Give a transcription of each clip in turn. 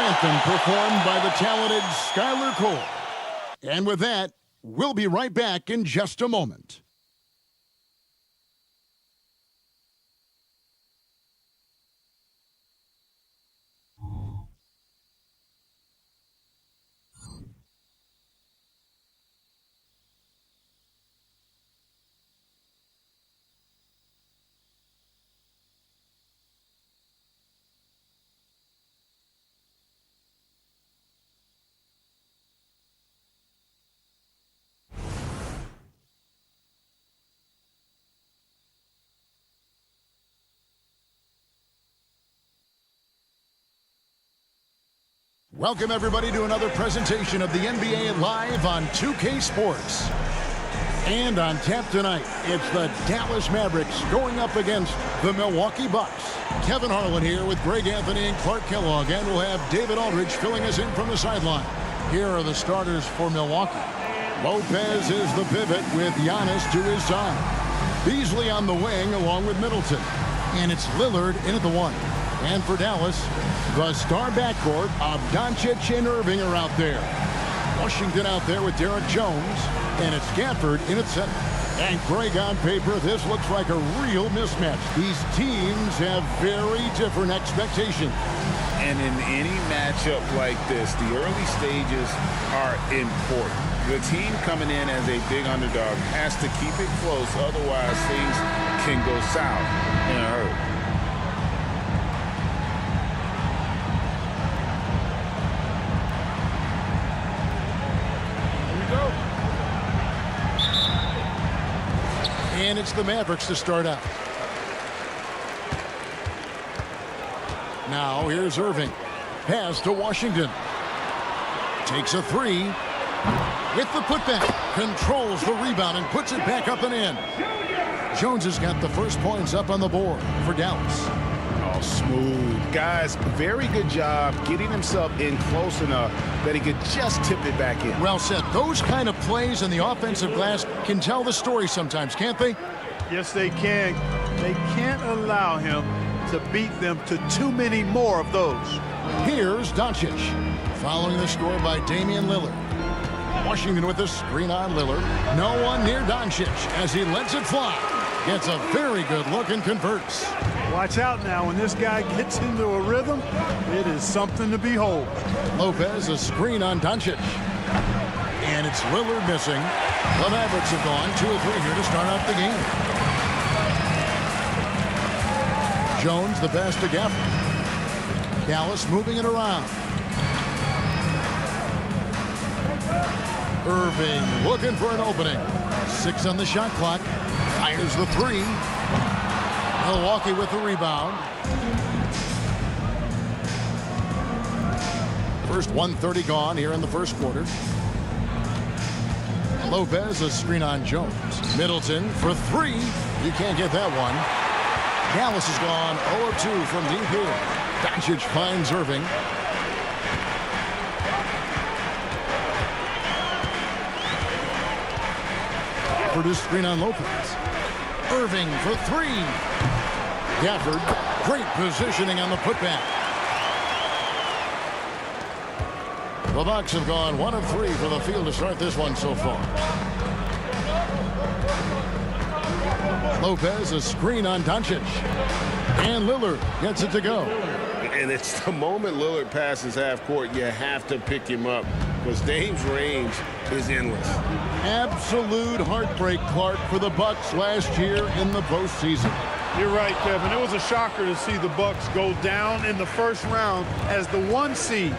anthem performed by the talented Skylar Cole. And with that, we'll be right back in just a moment. Welcome, everybody, to another presentation of the NBA Live on 2K Sports. And on tap tonight, it's the Dallas Mavericks going up against the Milwaukee Bucks. Kevin Harlan here with Greg Anthony and Clark Kellogg, and we'll have David Aldridge filling us in from the sideline. Here are the starters for Milwaukee. Lopez is the pivot with Giannis to his side. Beasley on the wing along with Middleton. And it's Lillard in at the one. And for Dallas, the star backcourt of Doncic and Irving are out there. Washington out there with Derek Jones, and it's Gafford in at center. And Greg, on paper, this looks like a real mismatch. These teams have very different expectations. And in any matchup like this, the early stages are important. The team coming in as a big underdog has to keep it close, otherwise things can go south in a hurry. And it's the Mavericks to start out. Now here's Irving. Pass to Washington. Takes a three. With the putback. Controls the rebound and puts it back up and in. Jones has got the first points up on the board for Dallas. Oh, smooth. Guys, very good job getting himself in close enough that he could just tip it back in. Well said. Those kind of plays in the offensive glass can tell the story sometimes, can't they? Yes, they can. They can't allow him to beat them to too many more of those. Here's Doncic. Following the score by Damian Lillard. Washington with the screen on Lillard. No one near Doncic as he lets it fly. Gets a very good look and converts. Watch out now. When this guy gets into a rhythm, it is something to behold. Lopez, a screen on Doncic. And it's Lillard missing. The Mavericks have gone 2 of 3 here to start out the game. Jones, the pass to Gafford. Dallas moving it around. Irving looking for an opening. 6 on the shot clock. Fires the three. Milwaukee with the rebound. First 1:30 gone here in the first quarter. Lopez, a screen on Jones. Middleton for three. He can't get that one. Dallas has gone 0 of 2 from deep here. Doncic finds Irving. Gafford screen on Lopez. Irving for three. Gafford, great positioning on the putback. The Bucks have gone 1 of 3 for the field to start this one so far. Lopez, a screen on Doncic. And Lillard gets it to go. And it's the moment Lillard passes half court, you have to pick him up because Dame's range is endless. Absolute heartbreak, Clark, for the Bucks last year in the postseason. You're right, Kevin. It was a shocker to see the Bucks go down in the first round as the 1 seed.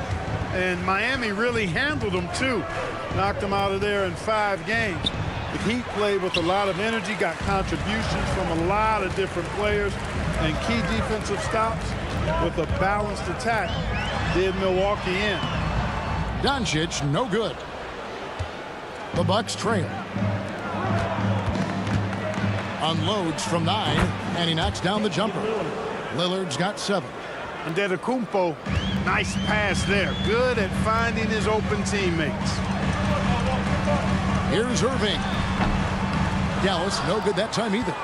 And Miami really handled them, too. Knocked them out of there in 5 games. The Heat played with a lot of energy, got contributions from a lot of different players, and key defensive stops with a balanced attack did Milwaukee in. Doncic, no good. The Bucks trail. Unloads from 9, and he knocks down the jumper. Lillard's got 7. Antetokounmpo, nice pass there. Good at finding his open teammates. Here's Irving. Dallas, no good that time either.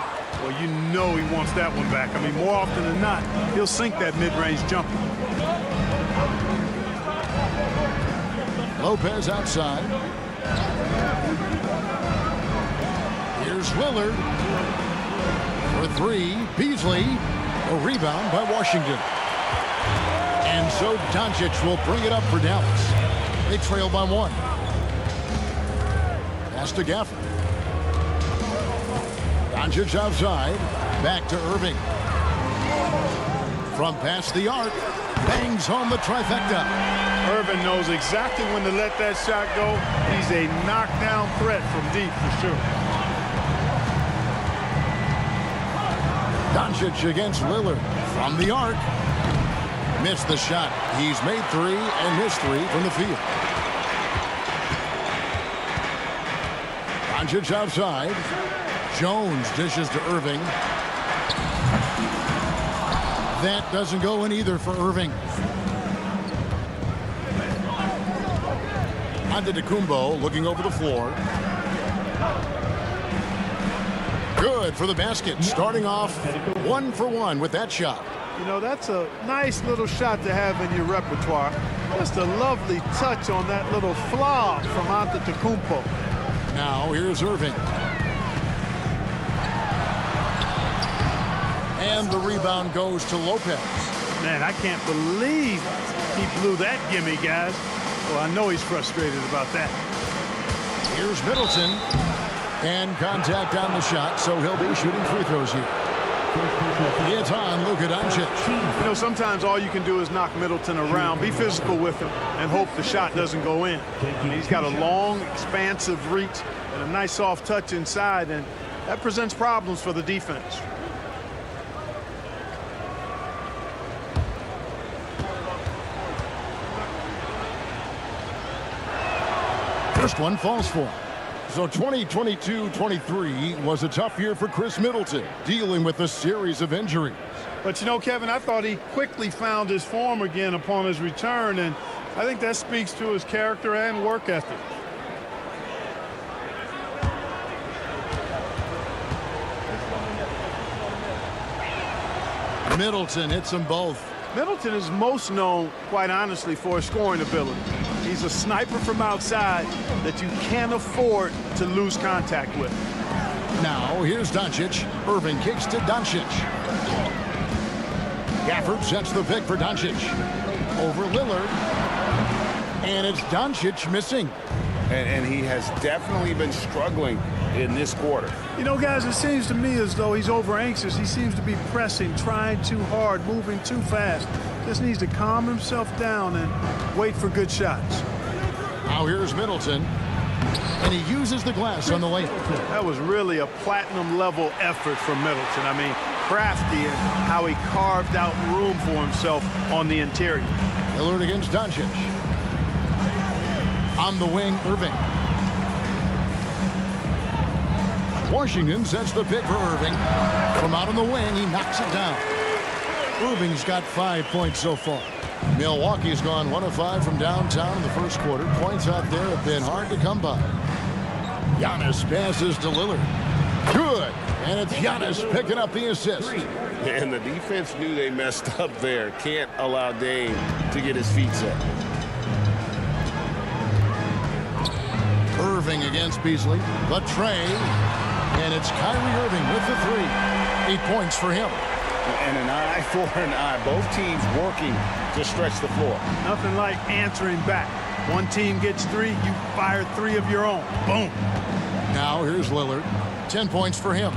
Well, you know he wants that one back. I mean, more often than not, he'll sink that mid-range jumper. Lopez outside. Here's Lillard. For three, Beasley. A rebound by Washington. And so Doncic will bring it up for Dallas. They trail by one. Pass to Gafford. Doncic outside. Back to Irving. From past the arc. Bangs home the trifecta. Irving knows exactly when to let that shot go. He's a knockdown threat from deep for sure. Doncic against Lillard. From the arc. Missed the shot. He's made three and missed three from the field. Doncic outside. Jones dishes to Irving. That doesn't go in either for Irving. Antetokounmpo looking over the floor. Good for the basket. Starting off 1 for 1 with that shot. You know, that's a nice little shot to have in your repertoire. Just a lovely touch on that little flaw from Antetokounmpo. Now here's Irving. And the rebound goes to Lopez. Man, I can't believe he blew that gimme, guys. Well, I know he's frustrated about that. Here's Middleton. And contact on the shot, so he'll be shooting free throws here. It's on Luka Doncic. You know, sometimes all you can do is knock Middleton around, be physical with him, and hope the shot doesn't go in. He's got a long, expansive reach and a nice soft touch inside, and that presents problems for the defense. First one falls for him. So 2022-23 was a tough year for Chris Middleton, dealing with a series of injuries. But, you know, Kevin, I thought he quickly found his form again upon his return, and I think that speaks to his character and work ethic. Middleton hits them both. Middleton is most known, quite honestly, for his scoring ability. He's a sniper from outside that you can't afford to lose contact with. Now here's Doncic. Irving kicks to Doncic. Gafford sets the pick for Doncic. Over Lillard. And it's Doncic missing. And he has definitely been struggling in this quarter. You know, guys, it seems to me as though he's over anxious. He seems to be pressing, trying too hard, moving too fast. Just needs to calm himself down and wait for good shots. Now here's Middleton. And he uses the glass on the lane. That was really a platinum level effort from Middleton. I mean, crafty in how he carved out room for himself on the interior. Lillard against Doncic. On the wing, Irving. Washington sets the pick for Irving. From out on the wing, he knocks it down. Irving's got 5 points so far. Milwaukee's gone 1 of 5 from downtown in the first quarter. Points out there have been hard to come by. Giannis passes to Lillard. Good. And it's Giannis picking up the assist. And the defense knew they messed up there. Can't allow Dame to get his feet set. Irving against Beasley. The tray. And it's Kyrie Irving with the 3. 8 points for him. And an eye for an eye. Both teams working to stretch the floor. Nothing like answering back. One team gets 3, you fire 3 of your own. Boom. Now here's Lillard. 10 points for him.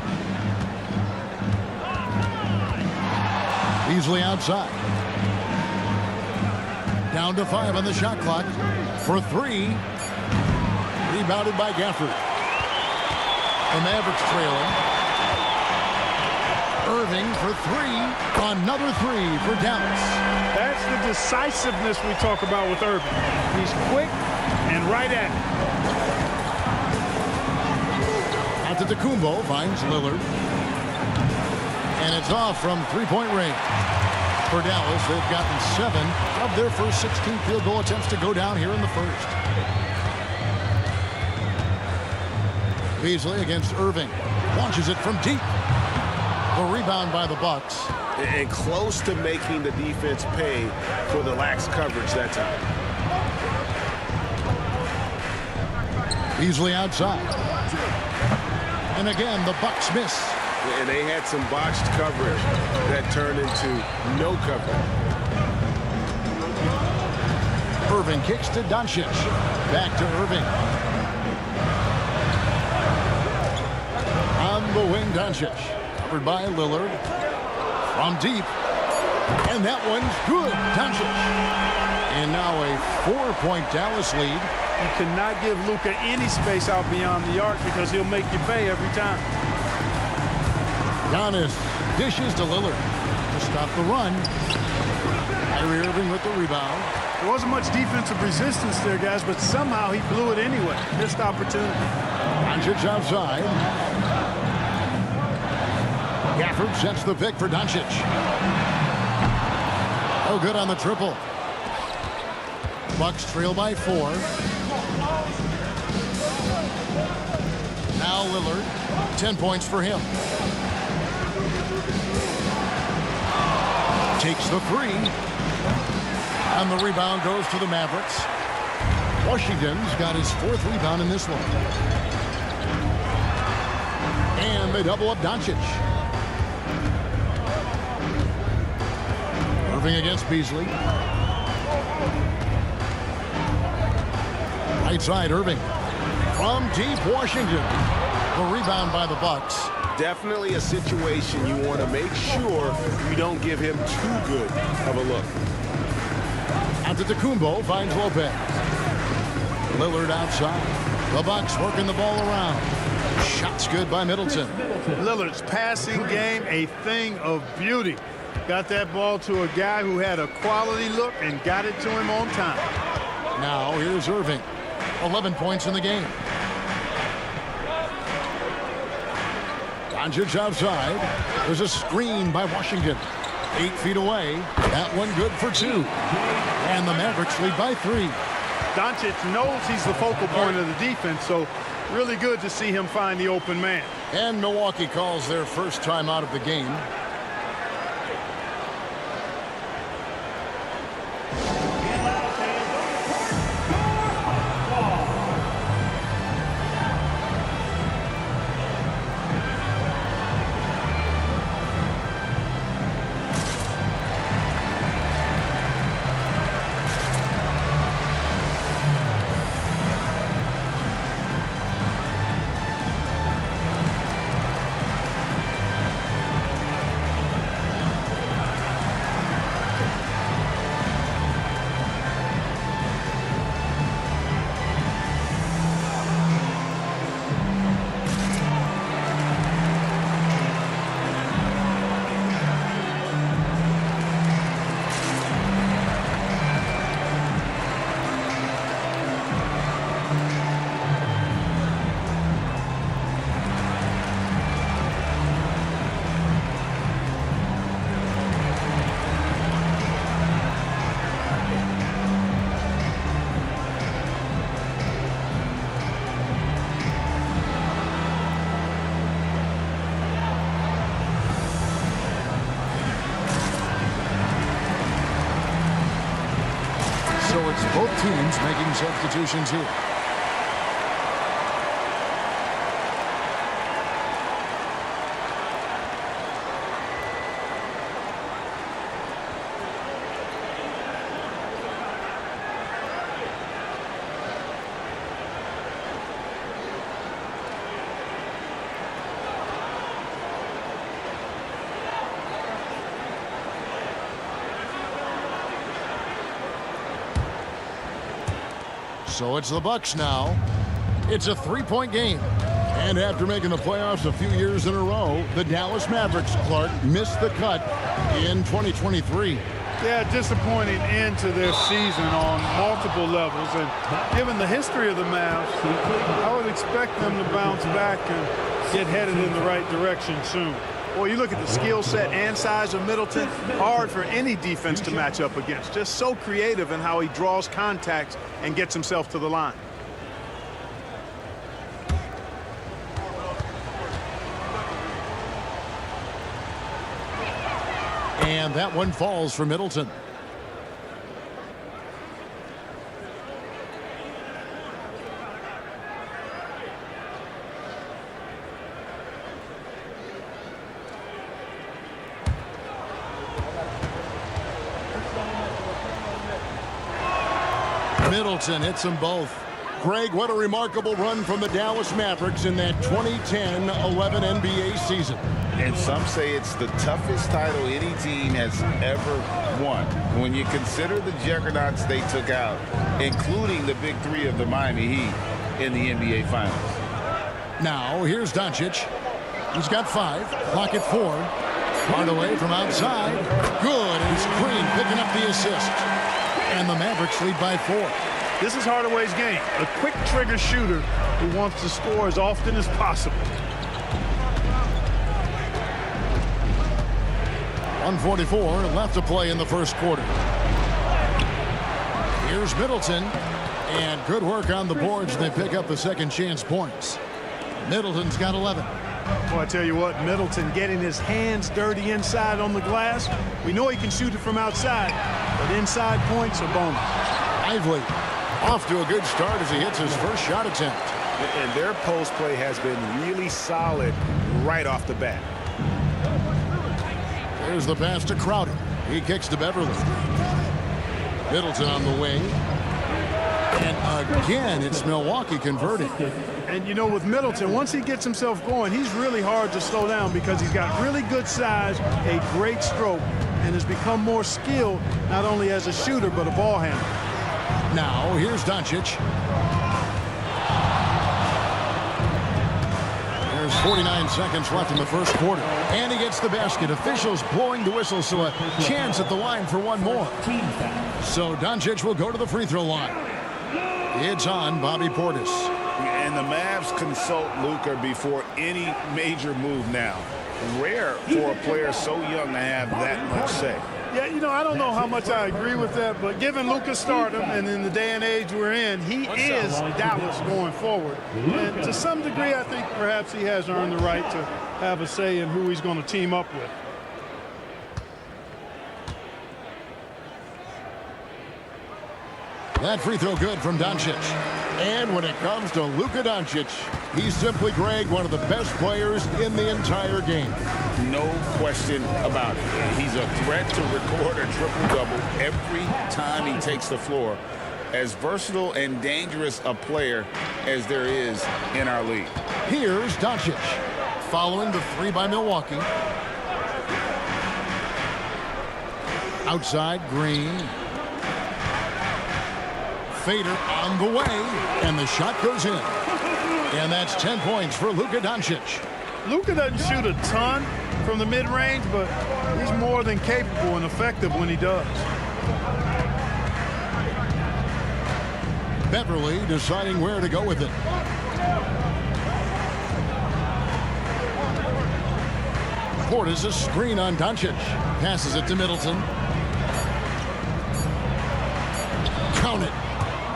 Beasley outside. Down to 5 on the shot clock. For 3. Rebounded by Gafford. The Mavericks trailing. Irving for 3. Another 3 for Dallas. That's the decisiveness we talk about with Irving. He's quick and right at it. Antetokounmpo finds Lillard. And it's off from three-point range. For Dallas, they've gotten 7 of their first 16 field goal attempts to go down here in the first. Beasley against Irving. Launches it from deep. The rebound by the Bucks. And close to making the defense pay for the lax coverage that time. Beasley outside. And again, the Bucks miss. And they had some botched coverage that turned into no coverage. Irving kicks to Doncic. Back to Irving. On the wing, Doncic. Covered by Lillard. From deep. And that one's good. Doncic. And now a 4-point Dallas lead. You cannot give Luka any space out beyond the arc because he'll make you pay every time. Giannis dishes to Lillard to stop the run. Kyrie Irving with the rebound. There wasn't much defensive resistance there, guys, but somehow he blew it anyway. Missed opportunity. Doncic outside. Gafford sets the pick for Doncic. Oh, good on the triple. Bucks trail by 4. Now Lillard, 10 points for him. Takes the 3. And the rebound goes to the Mavericks. Washington's got his 4th rebound in this one. And they double up Doncic. Irving against Beasley. Right side, Irving. From deep, Washington. The rebound by the Bucks. Definitely a situation you want to make sure you don't give him too good of a look. Antetokounmpo finds Lopez. Lillard outside. The Bucks working the ball around. Shots good by Middleton. Lillard's passing game, a thing of beauty. Got that ball to a guy who had a quality look and got it to him on time. Now here's Irving. 11 points in the game. Doncic outside. There's a screen by Washington. 8 feet away. That one good for 2. And the Mavericks lead by 3. Doncic knows he's the focal point of the defense, so really good to see him find the open man. And Milwaukee calls their first time out of the game. So it's both teams making substitutions here. So it's the Bucks now. It's a 3-point game. And after making the playoffs a few years in a row, the Dallas Mavericks, Clark, missed the cut in 2023. Yeah, disappointing end to their season on multiple levels. And given the history of the Mavs, I would expect them to bounce back and get headed in the right direction soon. Well, you look at the skill set and size of Middleton, hard for any defense to match up against. Just so creative in how he draws contact and gets himself to the line. And that one falls for Middleton. Middleton hits them both. Greg, what a remarkable run from the Dallas Mavericks in that 2010-11 NBA season. And some say it's the toughest title any team has ever won. When you consider the juggernauts they took out, including the big three of the Miami Heat in the NBA Finals. Now, here's Doncic. He's got 5. Clock at 4. Hardaway from outside. Good, and Screen picking up the assist. And the Mavericks lead by 4. This is Hardaway's game. A quick trigger shooter who wants to score as often as possible. 1:44 left to play in the first quarter. Here's Middleton. And good work on the boards. They pick up the second chance points. Middleton's got 11. Well, I tell you what, Middleton getting his hands dirty inside on the glass. We know he can shoot it from outside, but inside points are bonus. Lively off to a good start as he hits his first shot attempt. And their post play has been really solid right off the bat. There's the pass to Crowder. He kicks to Beverly. Middleton on the wing. And again, it's Milwaukee converting. And, you know, with Middleton, once he gets himself going, he's really hard to slow down because he's got really good size, a great stroke, and has become more skilled not only as a shooter but a ball handler. Now, here's Doncic. There's 49 seconds left in the first quarter. And he gets the basket. Officials blowing the whistle, so a chance at the line for one more. So Doncic will go to the free throw line. It's on Bobby Portis. And the Mavs consult Luka before any major move now. Rare for a player so young to have that much say. Yeah, you know, I don't know how much I agree with that, but given Luka's stardom and in the day and age we're in, he is Dallas going forward. And to some degree, I think perhaps he has earned the right to have a say in who he's going to team up with. That free throw good from Doncic. And when it comes to Luka Doncic, he's simply, Greg, one of the best players in the entire game. No question about it. He's a threat to record a triple-double every time he takes the floor. As versatile and dangerous a player as there is in our league. Here's Doncic. Following the 3 by Milwaukee. Outside, Green. Fader on the way, and the shot goes in. And that's 10 points for Luka Doncic. Luka doesn't shoot a ton from the mid-range, but he's more than capable and effective when he does. Beverly deciding where to go with it. Portis a screen on Doncic. Passes it to Middleton. Count it.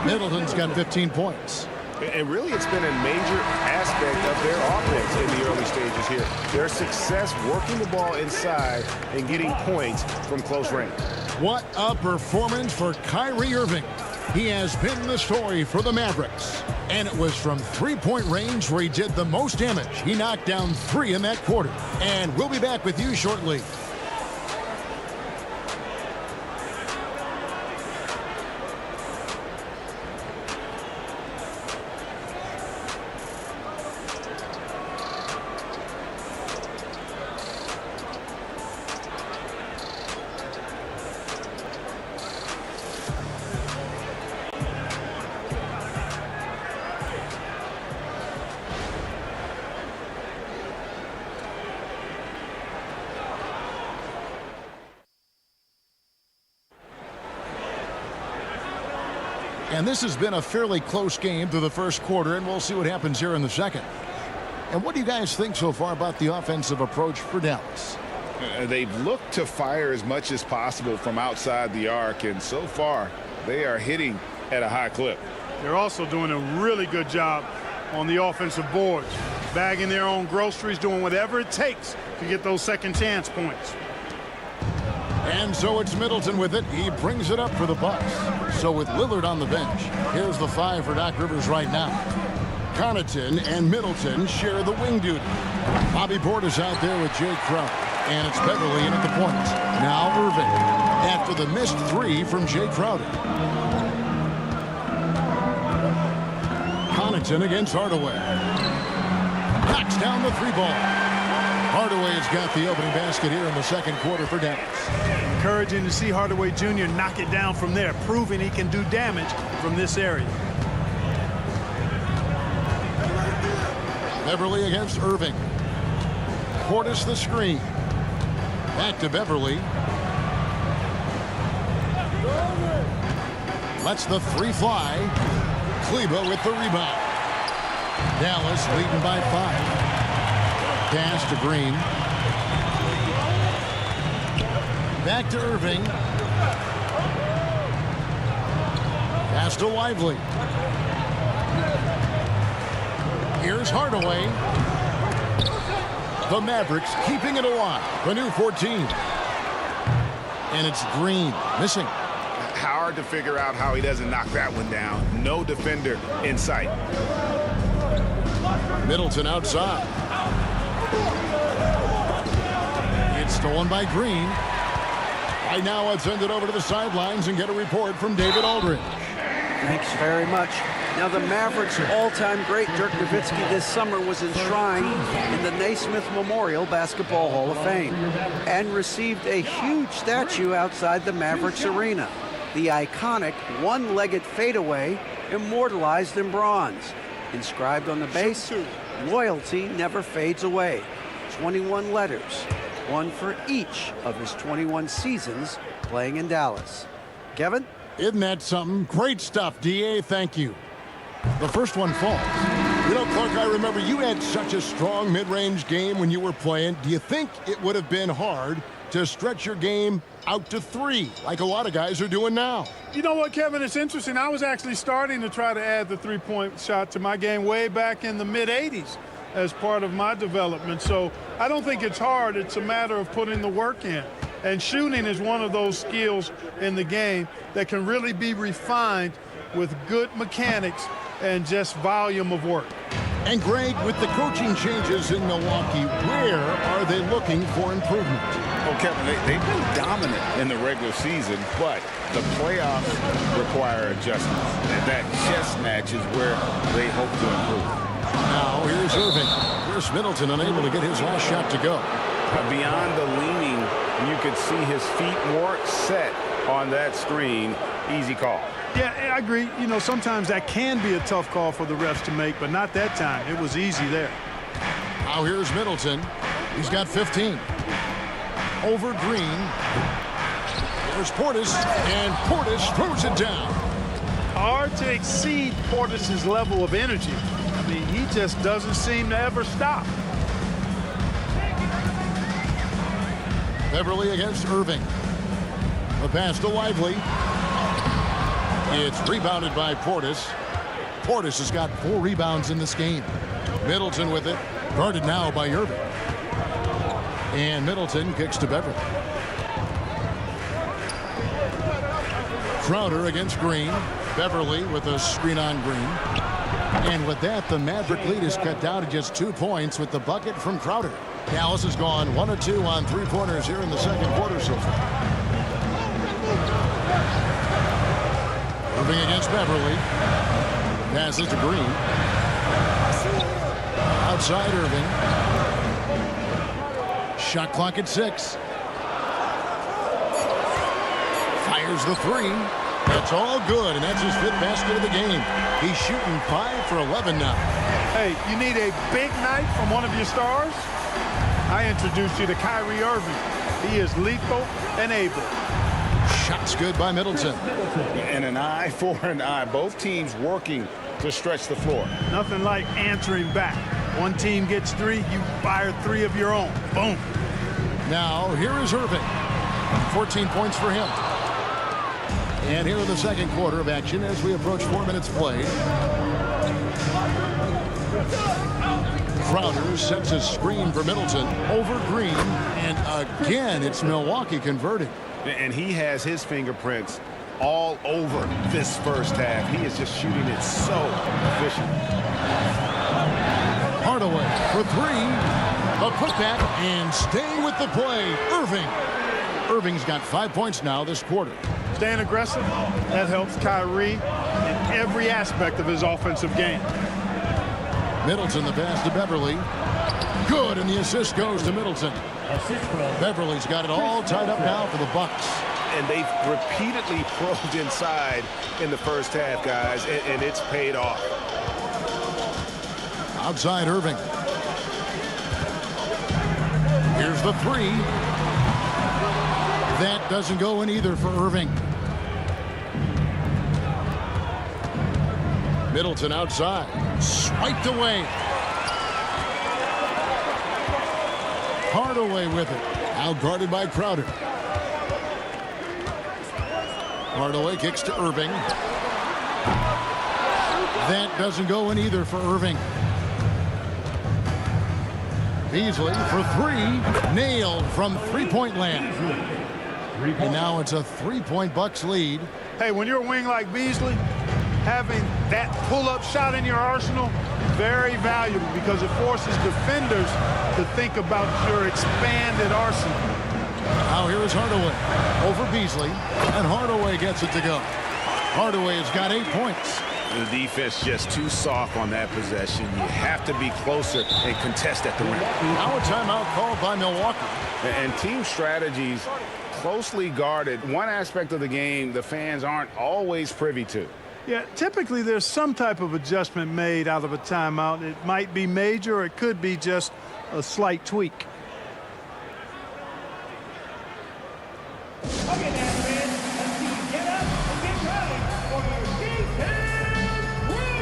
Middleton's got 15 points. And really, it's been a major aspect of their offense in the early stages here. Their success working the ball inside and getting points from close range. What a performance for Kyrie Irving. He has been the story for the Mavericks. And it was from three-point range where he did the most damage. He knocked down 3 in that quarter. And we'll be back with you shortly. And this has been a fairly close game through the first quarter, and we'll see what happens here in the second. And what do you guys think so far about the offensive approach for Dallas? They've looked to fire as much as possible from outside the arc, and so far they are hitting at a high clip. They're also doing a really good job on the offensive boards, bagging their own groceries, doing whatever it takes to get those second chance points. And so it's Middleton with it. He brings it up for the Bucks. So with Lillard on the bench, here's the 5 for Doc Rivers right now. Connaughton and Middleton share the wing duty. Bobby Portis out there with Jay Crowder. And it's Beverly in at the point. Now Irving after the missed 3 from Jay Crowder. Middleton against Hardaway. Knocks down the three ball. Hardaway has got the opening basket here in the second quarter for Dallas. Encouraging to see Hardaway Jr. knock it down from there, proving he can do damage from this area. Beverly against Irving. Portis the screen. Back to Beverly. Lets the three fly. Kleba with the rebound. Dallas leading by 5. Pass to Green. Back to Irving. Pass to Lively. Here's Hardaway. The Mavericks keeping it alive. The new 14. And it's Green missing. Hard to figure out how he doesn't knock that one down. No defender in sight. Middleton outside. It's stolen by Green. Right now, let's send it over to the sidelines and get a report from David Aldridge. Thanks very much. Now, the Mavericks' all-time great Dirk Nowitzki this summer was enshrined in the Naismith Memorial Basketball Hall of Fame and received a huge statue outside the Mavericks arena. The iconic one-legged fadeaway immortalized in bronze. Inscribed on the base, loyalty never fades away. 21 letters, one for each of his 21 seasons playing in Dallas. Kevin? Isn't that something? Great stuff, D.A. Thank you. The first one falls. You know, Clark, I remember you had such a strong mid-range game when you were playing. Do you think it would have been hard to stretch your game out to 3 like a lot of guys are doing now? You know what, Kevin? It's interesting. I was actually starting to try to add the three-point shot to my game way back in the mid-'80s as part of my development. So I don't think it's hard. It's a matter of putting the work in. And shooting is one of those skills in the game that can really be refined with good mechanics and just volume of work. And Greg, with the coaching changes in Milwaukee, where are they looking for improvement? Oh, Kevin, they've been dominant in the regular season, but the playoffs require adjustments. And that chess match is where they hope to improve. Now, here's Irving. Chris Middleton unable to get his last shot to go. Beyond the leaning, you could see his feet more set on that screen. Easy call. Yeah, I agree. You know, sometimes that can be a tough call for the refs to make, but not that time. It was easy there. Now here's Middleton. He's got 15. Over Green. There's Portis, and Portis throws it down. Hard to exceed Portis' level of energy. I mean, he just doesn't seem to ever stop. Beverly against Irving. The pass to Lively. It's rebounded by Portis. Portis has got 4 rebounds in this game. Middleton with it. Guarded now by Irving. And Middleton kicks to Beverly. Crowder against Green. Beverly with a screen on Green. And with that, the Maverick lead is cut down to just 2 points with the bucket from Crowder. Dallas has gone 1 of 2 on 3-pointers here in the second quarter so far. Irving against Beverly. Passes to Green. Outside Irving. Shot clock at 6. Fires the 3. That's all good, and that's his 5th basket of the game. He's shooting 5 for 11 now. Hey, you need a big night from one of your stars? I introduced you to Kyrie Irving. He is lethal and able. Shots good by Middleton. And an eye for an eye. Both teams working to stretch the floor. Nothing like answering back. One team gets 3, you fire 3 of your own. Boom. Now, here is Irving. 14 points for him. And here in the second quarter of action as we approach 4 minutes played. Crowder sets a screen for Middleton over Green. And again, it's Milwaukee converting. And he has his fingerprints all over this first half. He is just shooting it so efficient. Hardaway for 3. A putback and staying with the play. Irving. Irving's got 5 points now this quarter. Staying aggressive, that helps Kyrie in every aspect of his offensive game. Middleton the pass to Beverly. Good, and the assist goes to Middleton. Beverly's got it all tied up now for the Bucks. And they've repeatedly probed inside in the first half, guys, and it's paid off. Outside Irving. Here's the three. That doesn't go in either for Irving. Middleton outside. Swiped away. Hardaway with it. Out guarded by Crowder. Hardaway kicks to Irving. That doesn't go in either for Irving. Beasley for three. Nailed from three-point land. And now it's a three-point Bucks lead. Hey, when you're a wing like Beasley, having that pull-up shot in your arsenal, very valuable because it forces defenders to think about your expanded arsenal. Now here is Hardaway over Beasley, and Hardaway gets it to go. Hardaway has got 8 points. The defense just too soft on that possession. You have to be closer and contest at the rim. Now a timeout called by Milwaukee. And team strategies closely guarded. One aspect of the game the fans aren't always privy to. Yeah, typically there's some type of adjustment made out of a timeout. It might be major, or it could be just a slight tweak. Okay, now, friends, let's see you get up and get ready for your defense crew.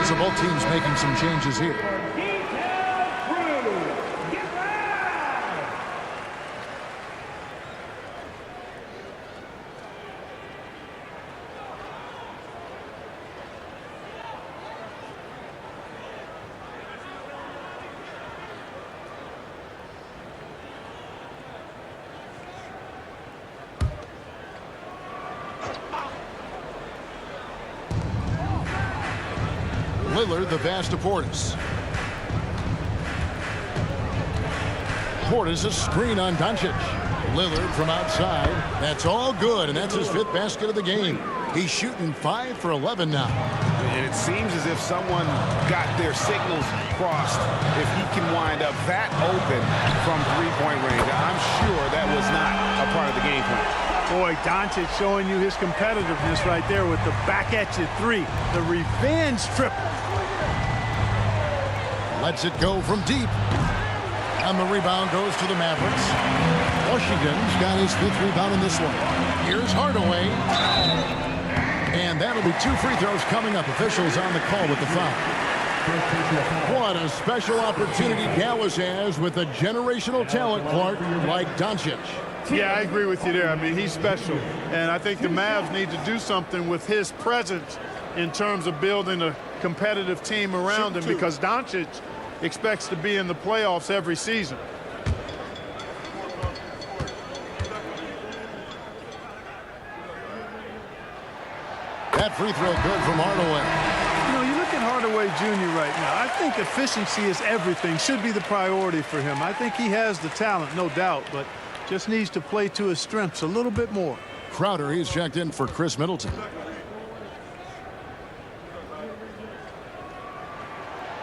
So both teams making some changes here. Defense crew, get ready. Lillard the pass to Portis. Portis a screen on Doncic. Lillard from outside. That's all good, and that's his 5th basket of the game. He's shooting 5 for 11 now. And it seems as if someone got their signals crossed. If he can wind up that open from three-point range, I'm sure that was not a part of the game plan. Boy, Doncic showing you his competitiveness right there with the back at you three. The revenge triple. Lets it go from deep. And the rebound goes to the Mavericks. Washington's got his 5th rebound in this one. Here's Hardaway. And that'll be 2 free throws coming up. Officials on the call with the foul. What a special opportunity Dallas has with a generational talent, Clark, like Doncic. Yeah, I agree with you there. I mean, he's special. And I think the Mavs need to do something with his presence in terms of building a competitive team around him, because Doncic expects to be in the playoffs every season. That free throw good from Hardaway. You know, you look at Hardaway Jr. right now. I think efficiency is everything, should be the priority for him. I think he has the talent, no doubt, but just needs to play to his strengths a little bit more. Crowder, he's checked in for Chris Middleton.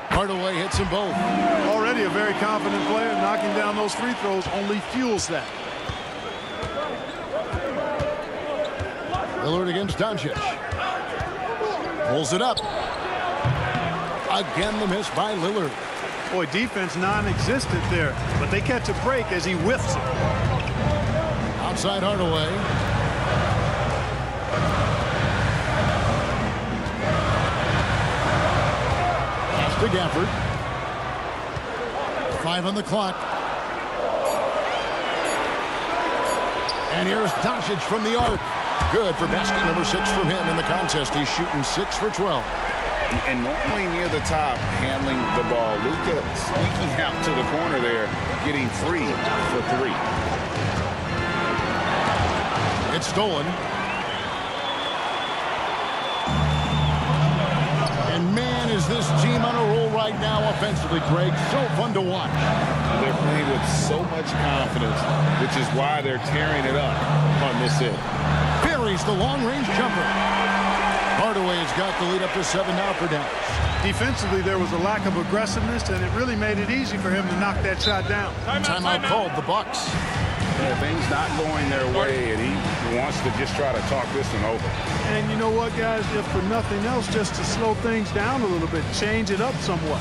Hardaway hits them both. Already a very confident player. Knocking down those free throws only fuels that. Lillard against Doncic. Pulls it up. Again, the miss by Lillard. Boy, defense non-existent there, but they catch a break as he whiffs it. Outside Hardaway. Pass to Gafford. 5 on the clock. And here's Doncic from the arc. Good for basket number 6 from him in the contest. He's shooting 6 for 12. And normally near the top, handling the ball. Luka sneaking out to the corner there, getting 3 for 3. It's stolen. And man, is this team on a roll right now offensively, Greg. So fun to watch. They're playing with so much confidence, which is why they're tearing it up on this end. Buries the long-range jumper. Hardaway has got the lead up to 7 now for Dallas. Defensively, there was a lack of aggressiveness, and it really made it easy for him to knock that shot down. Timeout called, the Bucks. Things not going their way, and he wants to just try to talk this one over. And you know what, guys? If for nothing else, just to slow things down a little bit, change it up somewhat.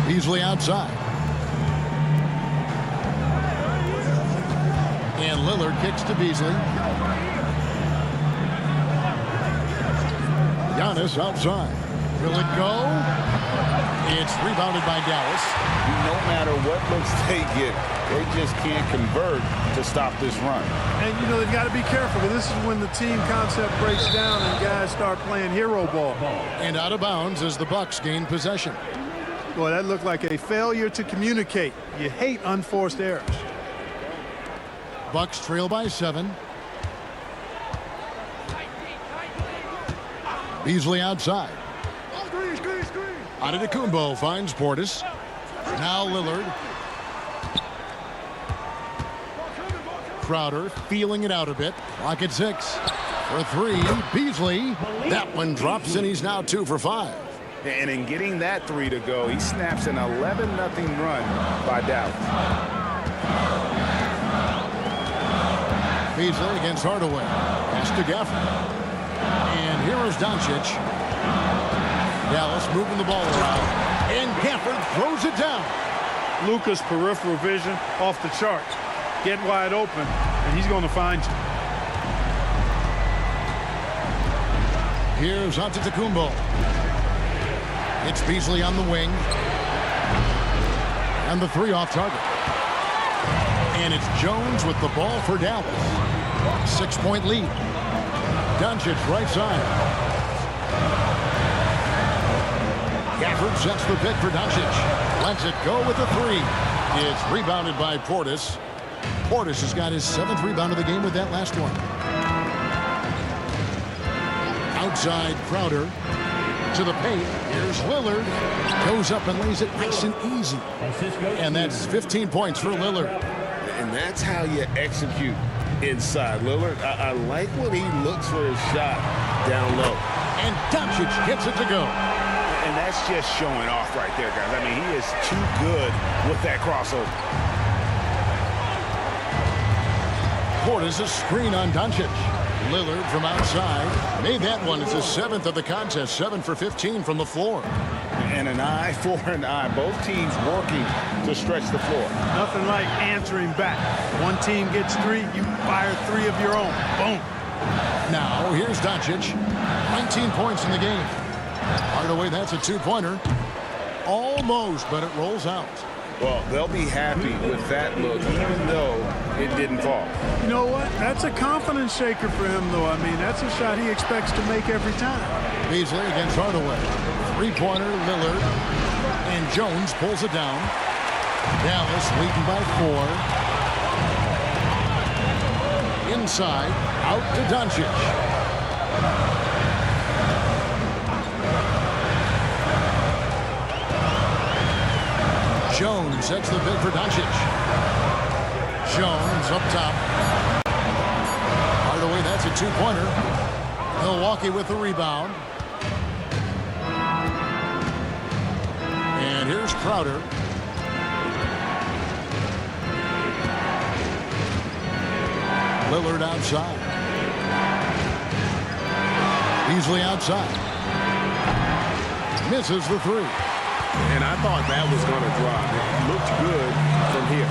Beasley outside. And Lillard kicks to Beasley. Giannis outside. Will it go? It's rebounded by Dallas. No matter what looks they get, they just can't convert to stop this run. And, you know, they've got to be careful, because this is when the team concept breaks down and guys start playing hero ball. And out of bounds as the Bucks gain possession. Boy, that looked like a failure to communicate. You hate unforced errors. Bucks trail by 7. Beasley outside. Antetokounmpo finds Portis. Now Lillard. Crowder feeling it out a bit. Clock at 6. For 3, Beasley. That one drops, and he's now 2 for 5. And in getting that 3 to go, he snaps an 11-0 run by Dallas. Beasley against Hardaway. Pass to Gafford. And here is Doncic. Dallas moving the ball around. And Gafford throws it down. Luka's peripheral vision off the charts. Get wide open, and he's going to find you. Here's Antetokounmpo. It's Beasley on the wing. And the 3 off target. And it's Jones with the ball for Dallas. 6-point lead. Doncic right side. Gafford sets the pick for Doncic. Lets it go with a three. It's rebounded by Portis. Portis has got his 7th rebound of the game with that last one. Outside Crowder to the paint. Here's Lillard. Goes up and lays it nice and easy. And that's 15 points for Lillard. And that's how you execute inside. Lillard, I like when he looks for his shot down low. And Doncic gets it to go. And that's just showing off right there, guys. I mean, he is too good with that crossover. Portis a screen on Doncic. Lillard from outside. Made that one. It's his 7th of the contest. 7 for 15 from the floor. And an eye for an eye. Both teams working to stretch the floor. Nothing like answering back. One team gets 3, you fire 3 of your own. Boom. Now, here's Doncic. 19 points in the game. Hardaway, that's a 2-pointer. Almost, but it rolls out. Well, they'll be happy with that look, even though it didn't fall. You know what? That's a confidence shaker for him, though. I mean, that's a shot he expects to make every time. Beasley against Hardaway. 3-pointer, Lillard. And Jones pulls it down. Dallas leading by 4. Inside, out to Doncic. Jones sets the big for Doncic. Jones up top. Hardaway, that's a 2-pointer. Milwaukee with the rebound. And here's Crowder. Lillard outside. Beasley outside. Misses the 3. And I thought that was going to drop. It looked good from here.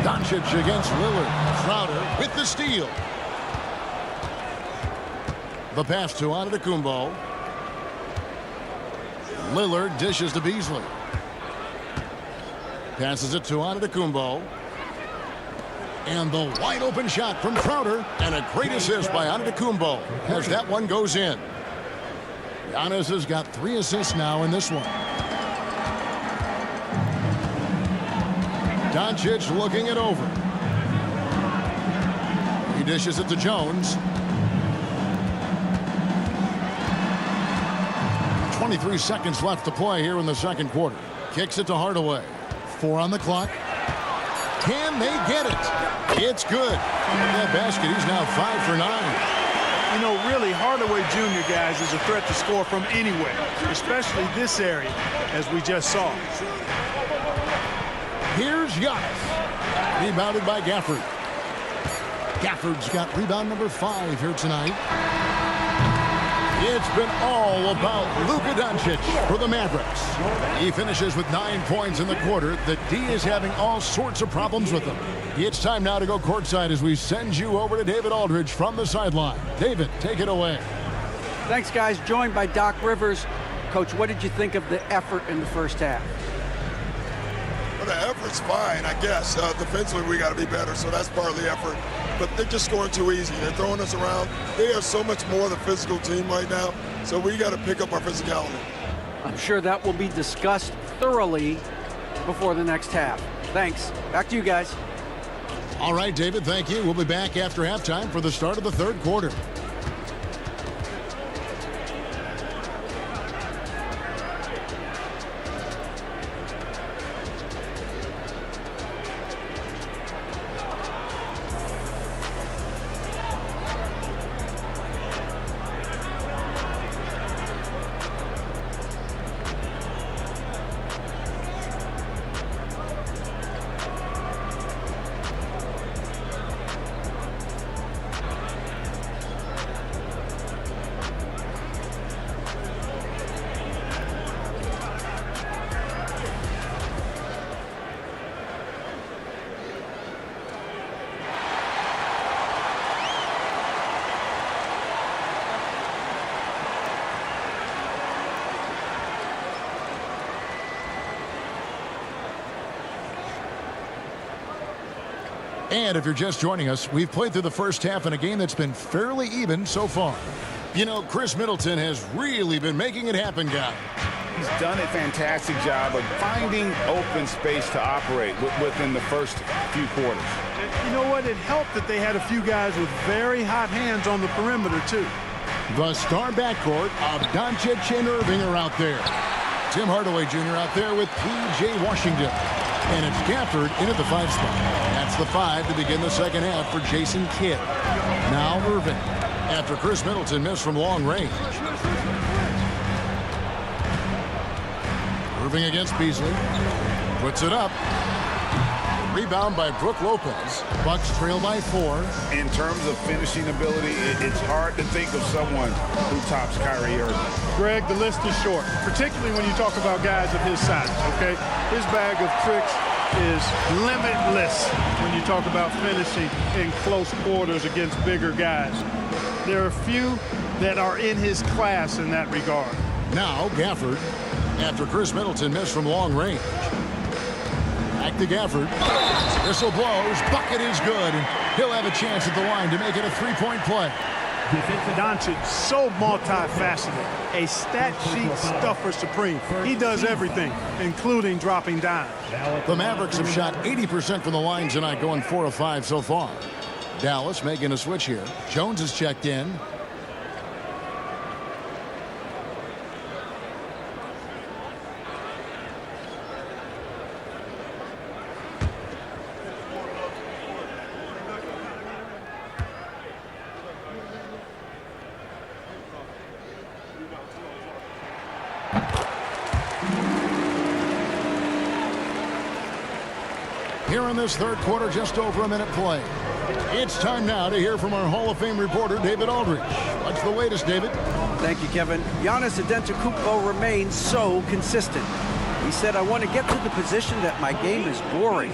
Doncic against Lillard. Crowder with the steal. The pass to Antetokounmpo. Lillard dishes to Beasley. Passes it to Antetokounmpo. And the wide open shot from Crowder. And a great assist by Antetokounmpo as that one goes in. Giannis has got 3 assists now in this one. Doncic looking it over. He dishes it to Jones. 23 seconds left to play here in the second quarter. Kicks it to Hardaway. 4 on the clock. Can they get it? It's good. That basket, he's now 5 for 9. You know, really, Hardaway Jr., guys, is a threat to score from anywhere, especially this area, as we just saw. Here's Giannis. Rebounded by Gafford. Gafford's got rebound number 5 here tonight. It's been all about Luka Doncic for the Mavericks. He finishes with 9 points in the quarter. The D is having all sorts of problems with him. It's time now to go courtside as we send you over to David Aldridge from the sideline. David, take it away. Thanks, guys. Joined by Doc Rivers. Coach, what did you think of the effort in the first half? Well, the effort's fine, I guess. Defensively, we got to be better, so that's part of the effort. But they're just scoring too easy. They're throwing us around. They are so much more the physical team right now, so we got to pick up our physicality. I'm sure that will be discussed thoroughly before the next half. Thanks. Back to you guys. All right, David, thank you. We'll be back after halftime for the start of the third quarter. And if you're just joining us, we've played through the first half in a game that's been fairly even so far. You know, Chris Middleton has really been making it happen, guys. He's done a fantastic job of finding open space to operate within the first few quarters. You know what? It helped that they had a few guys with very hot hands on the perimeter, too. The star backcourt of Doncic and Irving are out there. Tim Hardaway Jr. out there with P.J. Washington. And it's Gafford in at the 5 spot. That's the 5 to begin the second half for Jason Kidd. Now Irving, after Chris Middleton missed from long range. Irving against Beasley. Puts it up. Rebound by Brook Lopez. Bucks trail by 4. In terms of finishing ability, it's hard to think of someone who tops Kyrie Irving. Greg, the list is short, particularly when you talk about guys of his size, okay? His bag of tricks is limitless when you talk about finishing in close quarters against bigger guys. There are few that are in his class in that regard. Now Gafford, after Chris Middleton missed from long range. Back to Gafford. Whistle blows. Bucket is good. And he'll have a chance at the line to make it a 3-point play. Doncic, so multifaceted. A stat sheet stuffer supreme. He does everything, including dropping dimes. The Mavericks have shot 80% from the line tonight, going 4 of 5 so far. Dallas making a switch here. Jones is checked in. Here in this third quarter, just over a minute play. It's time now to hear from our Hall of Fame reporter, David Aldridge. What's the latest, David? Thank you, Kevin. Giannis Antetokounmpo remains so consistent. He said, I want to get to the position that my game is boring.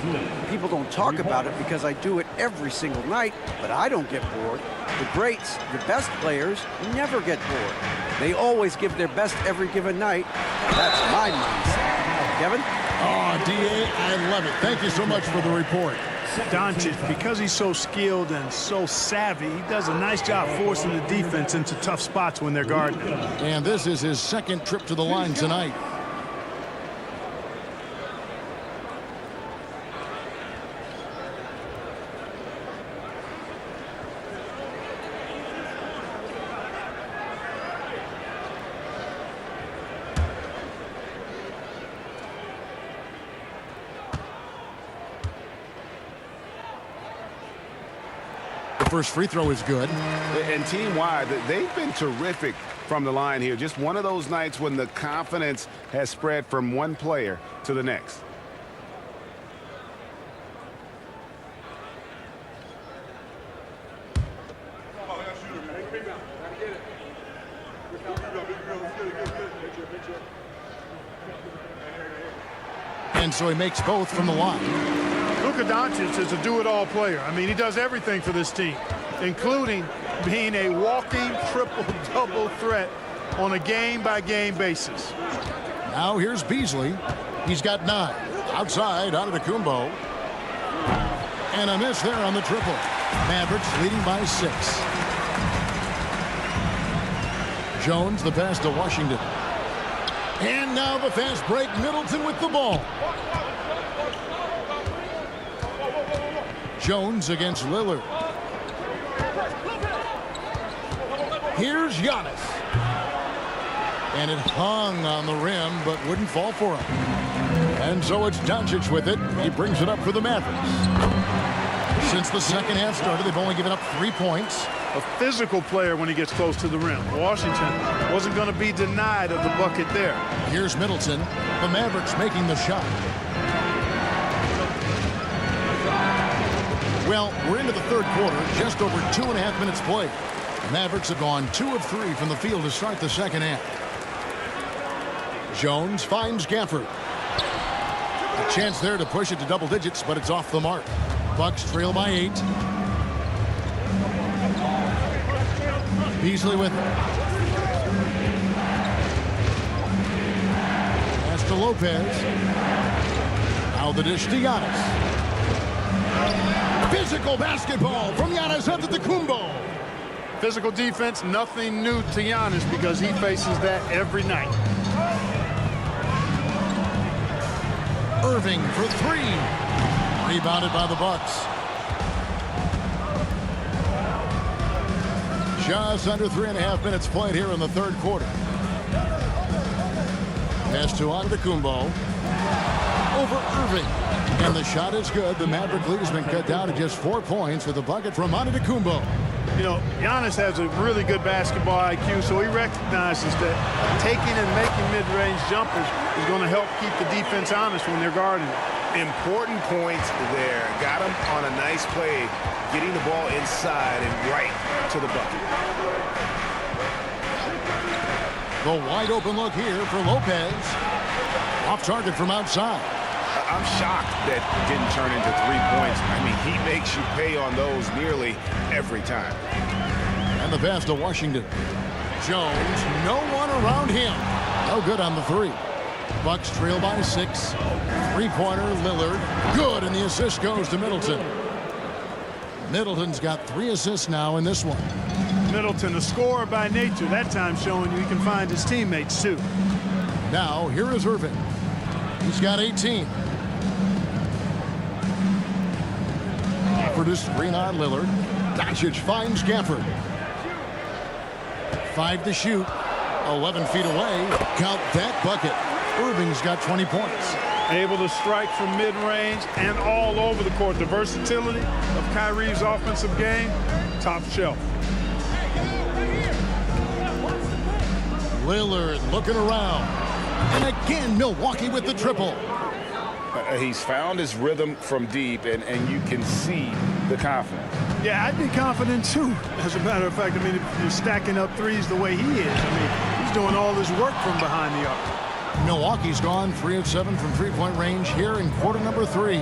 People don't talk about it because I do it every single night, but I don't get bored. The greats, the best players, never get bored. They always give their best every given night. That's my mindset. Kevin? Oh, D.A., I love it. Thank you so much for the report. Doncic, because he's so skilled and so savvy, he does a nice job forcing the defense into tough spots when they're guarding him. And this is his second trip to the line tonight. First free throw is good. And team-wide, they've been terrific from the line here. Just one of those nights when the confidence has spread from one player to the next. And so he makes both from the line. Luka Doncic is a do-it-all player. I mean, he does everything for this team, including being a walking triple-double threat on a game-by-game basis. Now here's Beasley. He's got 9. Outside, Antetokounmpo. And a miss there on the triple. Mavericks leading by 6. Jones, the pass to Washington. And now the fast break. Middleton with the ball. Jones against Lillard. Here's Giannis. And it hung on the rim, but wouldn't fall for him. And so it's Doncic with it. He brings it up for the Mavericks. Since the second half started, they've only given up 3 points. A physical player when he gets close to the rim. Washington wasn't going to be denied of the bucket there. Here's Middleton. The Mavericks making the shot. Well, we're into the third quarter, just over 2.5 minutes played. The Mavericks have gone 2 of 3 from the field to start the second half. Jones finds Gafford. A chance there to push it to double digits, but it's off the mark. Bucks trail by 8. Beasley with it. Pass to Lopez. Now the dish to Giannis. Physical basketball from Giannis Antetokounmpo. Physical defense, nothing new to Giannis because he faces that every night. Irving for three. Rebounded by the Bucks. Just under 3.5 minutes played here in the third quarter. Pass to Antetokounmpo. Over Irving. And the shot is good. The Maverick lead has been cut down to just 4 points with a bucket from Antetokounmpo. You know, Giannis has a really good basketball IQ, so he recognizes that taking and making mid-range jumpers is going to help keep the defense honest when they're guarding him. Important points there. Got him on a nice play, getting the ball inside and right to the bucket. The wide open look here for Lopez. Off target from outside. I'm shocked that didn't turn into 3 points. I mean, he makes you pay on those nearly every time. And the pass to Washington. Jones, no one around him. No good on the three. Bucks trail by 6. Three-pointer, Lillard. Good, and the assist goes to Middleton. Middleton's got 3 assists now in this one. Middleton, a scorer by nature, that time showing you he can find his teammates too. Now, here is Irving. He's got 18. Gafford is screen on Lillard. Doncic finds Gafford. 5 to shoot. 11 feet away. Count that bucket. Irving's got 20 points. Able to strike from mid-range and all over the court. The versatility of Kyrie's offensive game, top shelf. Lillard looking around. And again, Milwaukee with the triple. He's found his rhythm from deep, and you can see the confidence. Yeah, I'd be confident too. As a matter of fact, I mean, if you're stacking up threes the way he is, I mean, he's doing all his work from behind the arc. Milwaukee's gone 3 of 7 from three-point range here in quarter number 3.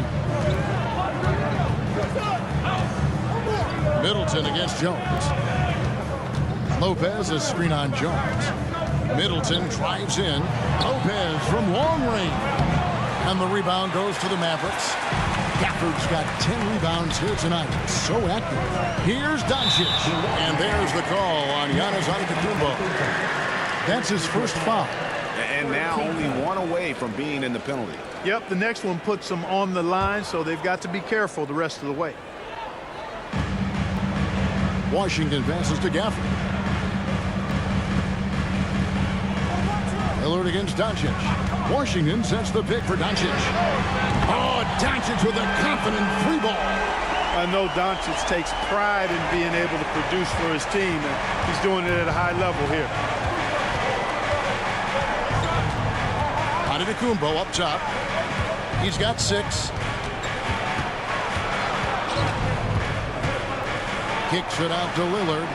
Middleton against Jones. Lopez is screen on Jones. Middleton drives in. Lopez from long range. And the rebound goes to the Mavericks. Gafford's got 10 rebounds here tonight. So active. Here's Doncic. And there's the call on Giannis Antetokounmpo. That's his first foul. And now only 1 away from being in the penalty. Yep, the next one puts them on the line, so they've got to be careful the rest of the way. Washington passes to Gafford. Lillard against Doncic. Washington sets the pick for Doncic. Oh, Doncic with a confident free ball. I know Doncic takes pride in being able to produce for his team, and he's doing it at a high level here. Antetokounmpo up top. He's got 6. Kicks it out to Lillard.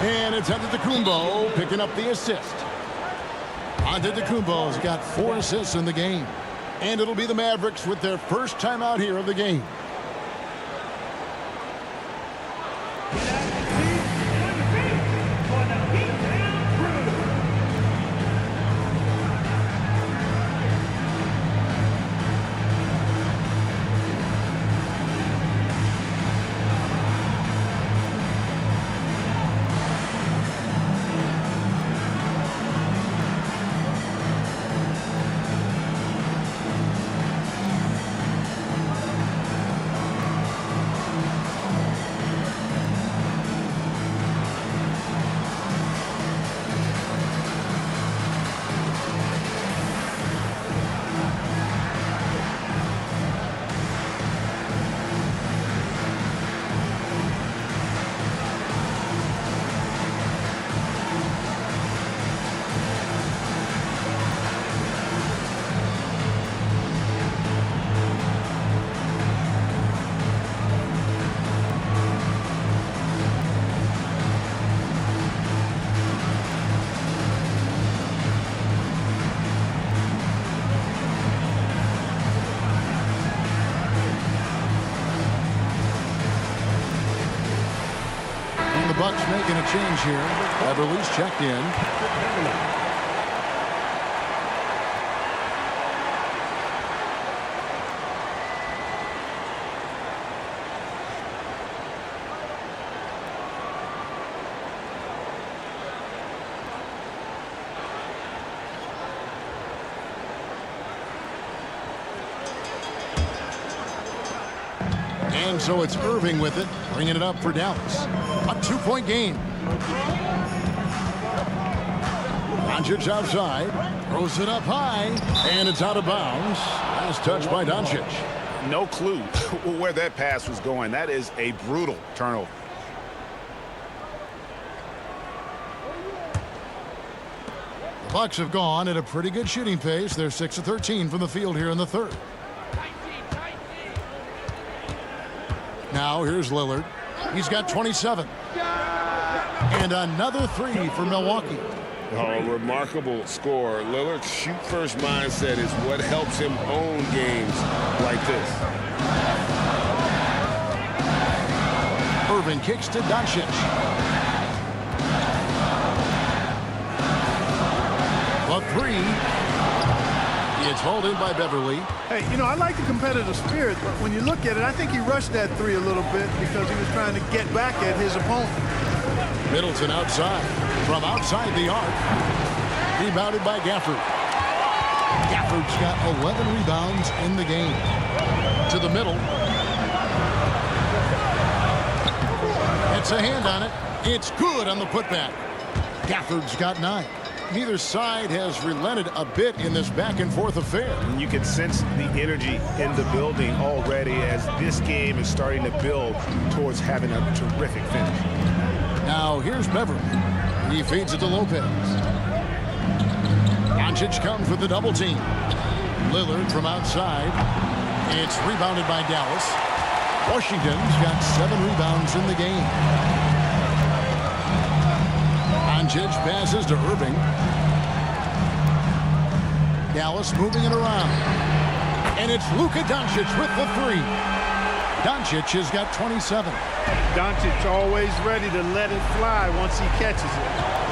And it's Antetokounmpo picking up the assist. Antetokounmpo's got 4 assists in the game. And it'll be the Mavericks with their first time out here of the game. Bucks making a change here. Everly's checked in. And so it's Irving with it, bringing it up for Dallas. A 2-point game. Doncic outside, throws it up high, and it's out of bounds. Last touch by Doncic. No clue where that pass was going. That is a brutal turnover. The Bucks have gone at a pretty good shooting pace. They're 6 of 13 from the field here in the third. Now here's Lillard. He's got 27. And another three for Milwaukee. Oh, remarkable score. Lillard's shoot-first mindset is what helps him own games like this. Irving kicks to Doncic. A three. It's hauled in by Beverly. Hey, you know, I like the competitive spirit, but when you look at it, I think he rushed that three a little bit because he was trying to get back at his opponent. Middleton outside. From outside the arc. Rebounded by Gafford. Gafford's got 11 rebounds in the game. To the middle. It's a hand on it. It's good on the putback. Gafford's got 9. Neither side has relented a bit in this back-and-forth affair. You can sense the energy in the building already as this game is starting to build towards having a terrific finish. Now here's Beverly. He feeds it to Lopez. Doncic comes with the double team. Lillard from outside. It's rebounded by Dallas. Washington's got 7 rebounds in the game. Doncic passes to Irving. Dallas moving it around. And it's Luka Doncic with the three. Doncic has got 27. Doncic always ready to let it fly once he catches it.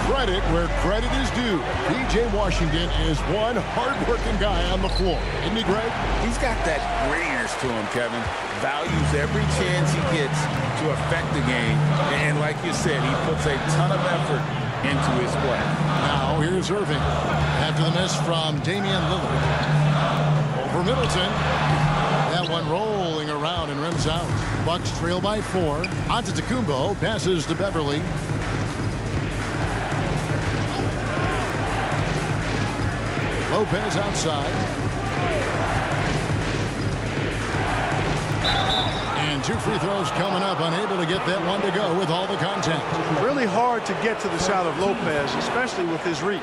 Credit where credit is due. P.J. Washington is one hard-working guy on the floor. Isn't he, Greg? He's got that grittiness to him, Kevin. Values every chance he gets to affect the game. And like you said, he puts a ton of effort into his play. Now here's Irving. After the miss from Damian Lillard. Over Middleton. That one rolling around and rims out. Bucks trail by 4. Antetokounmpo passes to Beverly. Lopez outside. And 2 free throws coming up. Unable to get that one to go with all the contact. Really hard to get to the shot of Lopez, especially with his reach.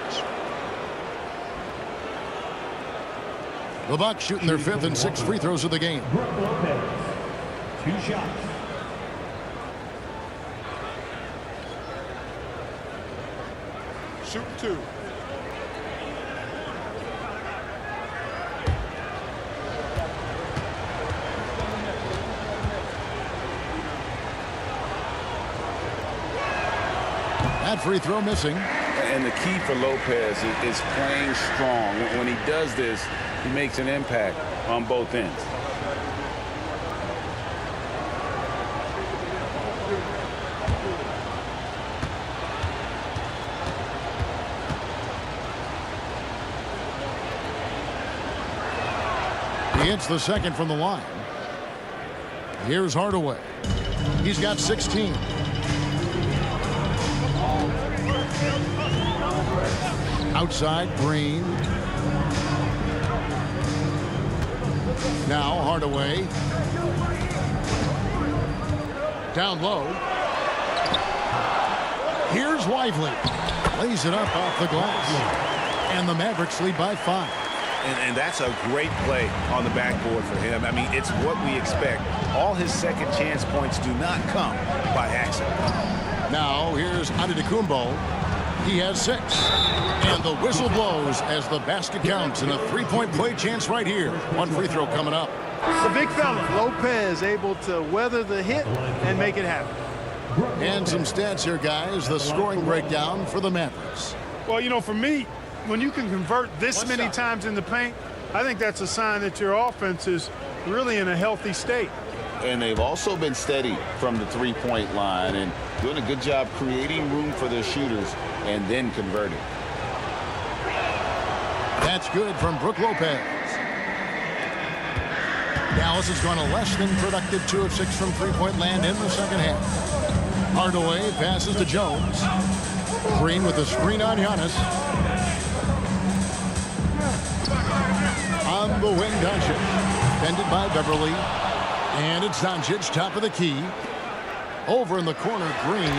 The Bucks shooting their 5th and 6th free throws of the game. Brook Lopez, 2 shots. Shoot 2. That free throw missing. And the key for Lopez is playing strong. When he does this, he makes an impact on both ends. He hits the second from the line. Here's Hardaway. He's got 16. Outside, Green. Now Hardaway. Down low. Here's Lively. Lays it up off the glass. And the Mavericks lead by 5. And that's a great play on the backboard for him. I mean, it's what we expect. All his second chance points do not come by accident. Now here's Antetokounmpo. He has 6. And the whistle blows as the basket counts and a 3-point play chance right here. 1 free throw coming up. The big fella, Lopez, able to weather the hit and make it happen. And some stats here, guys. The scoring breakdown for the Mavericks. Well, you know, for me, when you can convert this many times in the paint, I think that's a sign that your offense is really in a healthy state. And they've also been steady from the three-point line and doing a good job creating room for their shooters and then converting. That's good from Brook Lopez. Dallas has gone a less than productive 2 of 6 from three-point land in the second half. Hardaway passes to Jones. Green with a screen on Giannis. On the wing, Doncic. Defended by Beverly. And it's Doncic, top of the key. Over in the corner, Green.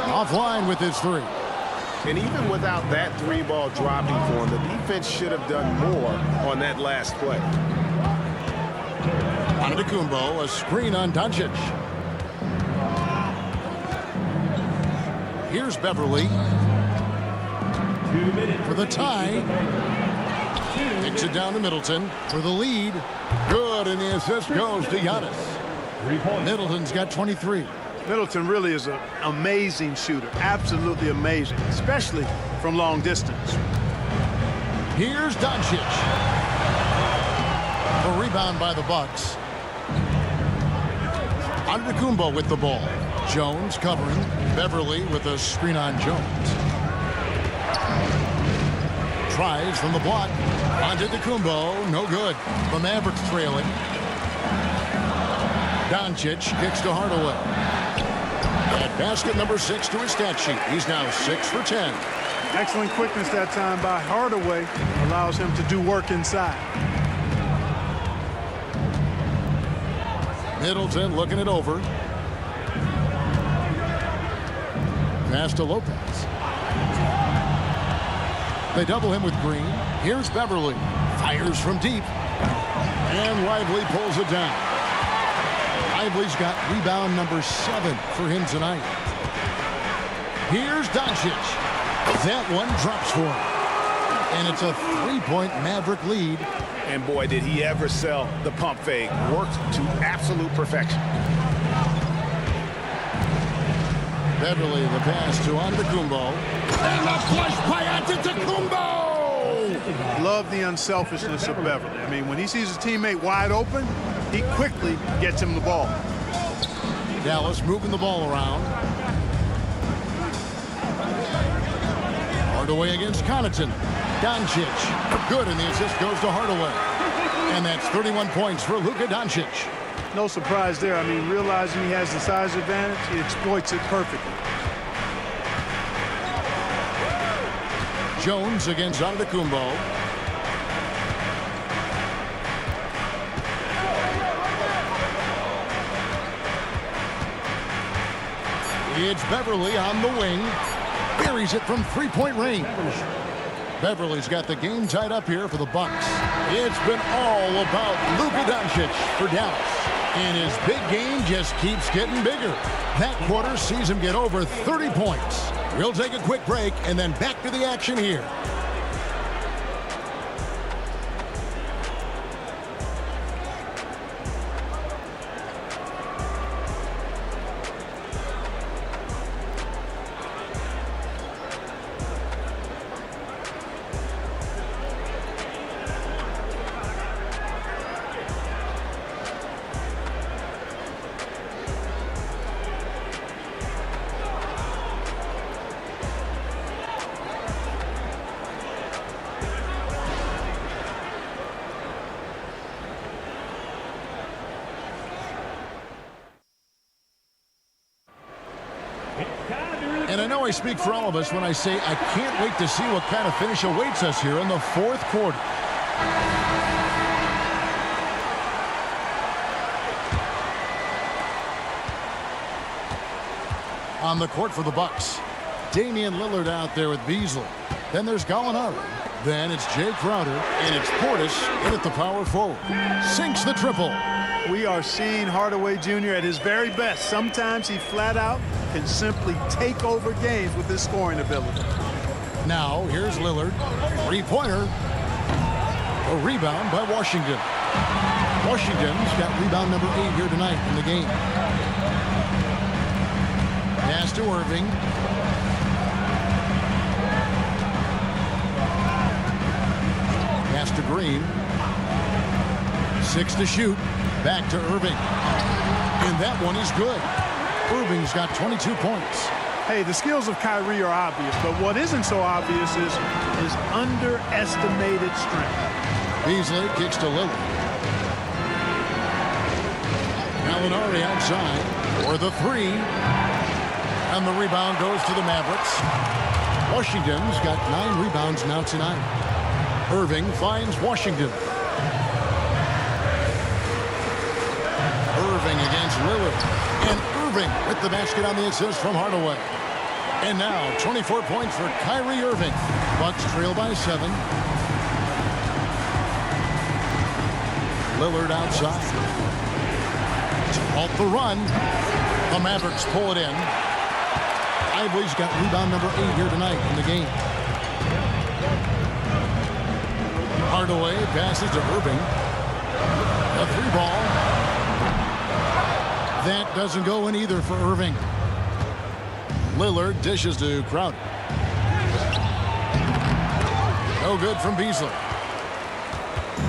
Offline with his three. And even without that three-ball dropping for him, the defense should have done more on that last play. Antetokounmpo, a screen on Doncic. Here's Beverly for the tie. Takes it down to Middleton for the lead. Good, and the assist goes to Giannis. Middleton's got 23. Middleton really is an amazing shooter. Absolutely amazing, especially from long distance. Here's Doncic. A rebound by the Bucks. Antetokounmpo with the ball. Jones covering. Beverly with a screen on Jones. Tries from the block. Antetokounmpo, no good. The Mavericks trailing. Doncic kicks to Hardaway. At basket number 6 to his stat sheet. He's now 6 for 10. Excellent quickness that time by Hardaway. Allows him to do work inside. Middleton looking it over. Pass to Lopez. They double him with Green. Here's Beverly. Fires from deep. And Lively pulls it down. Lively's got rebound number 7 for him tonight. Here's Doncic. That one drops for him. And it's a 3-point Maverick lead. And boy, did he ever sell the pump fake. Worked to absolute perfection. Beverly, the pass to Antetokounmpo. And the flush by Antetokounmpo! Love the unselfishness of Beverly. I mean, when he sees his teammate wide open, he quickly gets him the ball. Dallas moving the ball around. Hardaway against Connaughton. Doncic. Good, and the assist goes to Hardaway. And that's 31 points for Luka Doncic. No surprise there. I mean, realizing he has the size advantage, he exploits it perfectly. Jones against Antetokounmpo. It's Beverly on the wing. Buries it from three-point range. Beverly's got the game tied up here for the Bucks. It's been all about Luka Doncic for Dallas. And his big game just keeps getting bigger. That quarter sees him get over 30 points. We'll take a quick break and then back to the action here. And I know I speak for all of us when I say I can't wait to see what kind of finish awaits us here in the fourth quarter. On the court for the Bucks, Damian Lillard out there with Beasley. Then there's Gallinari. Then it's Jay Crowder, and it's Portis in at the power forward. Sinks the triple. We are seeing Hardaway Jr. at his very best. Sometimes he flat out can simply take over games with his scoring ability. Now, here's Lillard. Three-pointer. A rebound by Washington. Washington's got rebound number 8 here tonight in the game. Pass to Irving. Pass to Green. 6 to shoot. Back to Irving. And that one is good. Irving's got 22 points. Hey, the skills of Kyrie are obvious, but what isn't so obvious is his underestimated strength. Beasley kicks to Lillard. Gallinari outside for the three. And the rebound goes to the Mavericks. Washington's got 9 rebounds now tonight. Irving finds Washington. Irving against Lillard. And Irving with the basket on the assist from Hardaway. And now 24 points for Kyrie Irving. Bucks trail by 7. Lillard outside. Off the run. The Mavericks pull it in. Ivory's got rebound number 8 here tonight in the game. Hardaway passes to Irving. A 3-ball. That doesn't go in either for Irving. Lillard dishes to Crowder. No good from Beasley.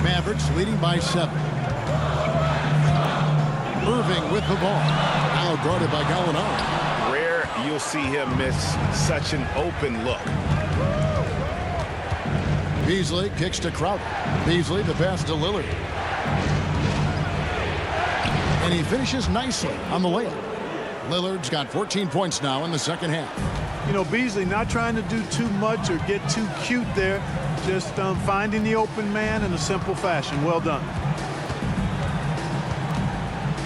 Mavericks leading by 7. Irving with the ball. Now guarded by Gallinari. Rare you'll see him miss such an open look. Beasley kicks to Crowder. Beasley the pass to Lillard. And he finishes nicely on the layup. Lillard's got 14 points now in the second half. You know, Beasley not trying to do too much or get too cute there. Just finding the open man in a simple fashion. Well done.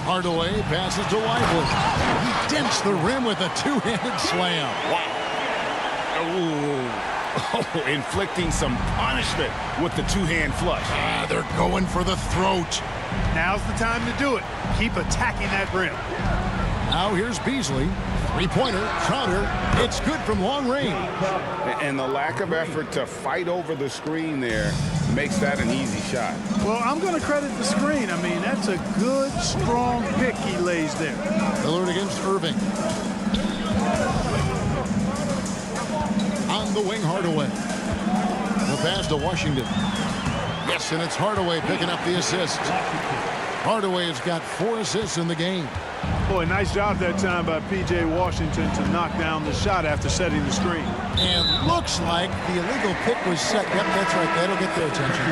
Hardaway passes to Lively. He dents the rim with a two-handed slam. Oh, inflicting some punishment with the two-hand flush. They're going for the throat. Now's the time to do it. Keep attacking that rim. Now here's Beasley. Three-pointer, Crowder. It's good from long range. And the lack of effort to fight over the screen there makes that an easy shot. Well, I'm going to credit the screen. I mean, that's a good, strong pick he lays there. Lillard against Irving. On the wing, Hardaway. The pass to Washington. Yes, and it's Hardaway picking up the assist. Hardaway has got 4 assists in the game. Boy, nice job that time by P.J. Washington to knock down the shot after setting the screen. And looks like the illegal pick was set. Yep, that's right. That'll get their attention.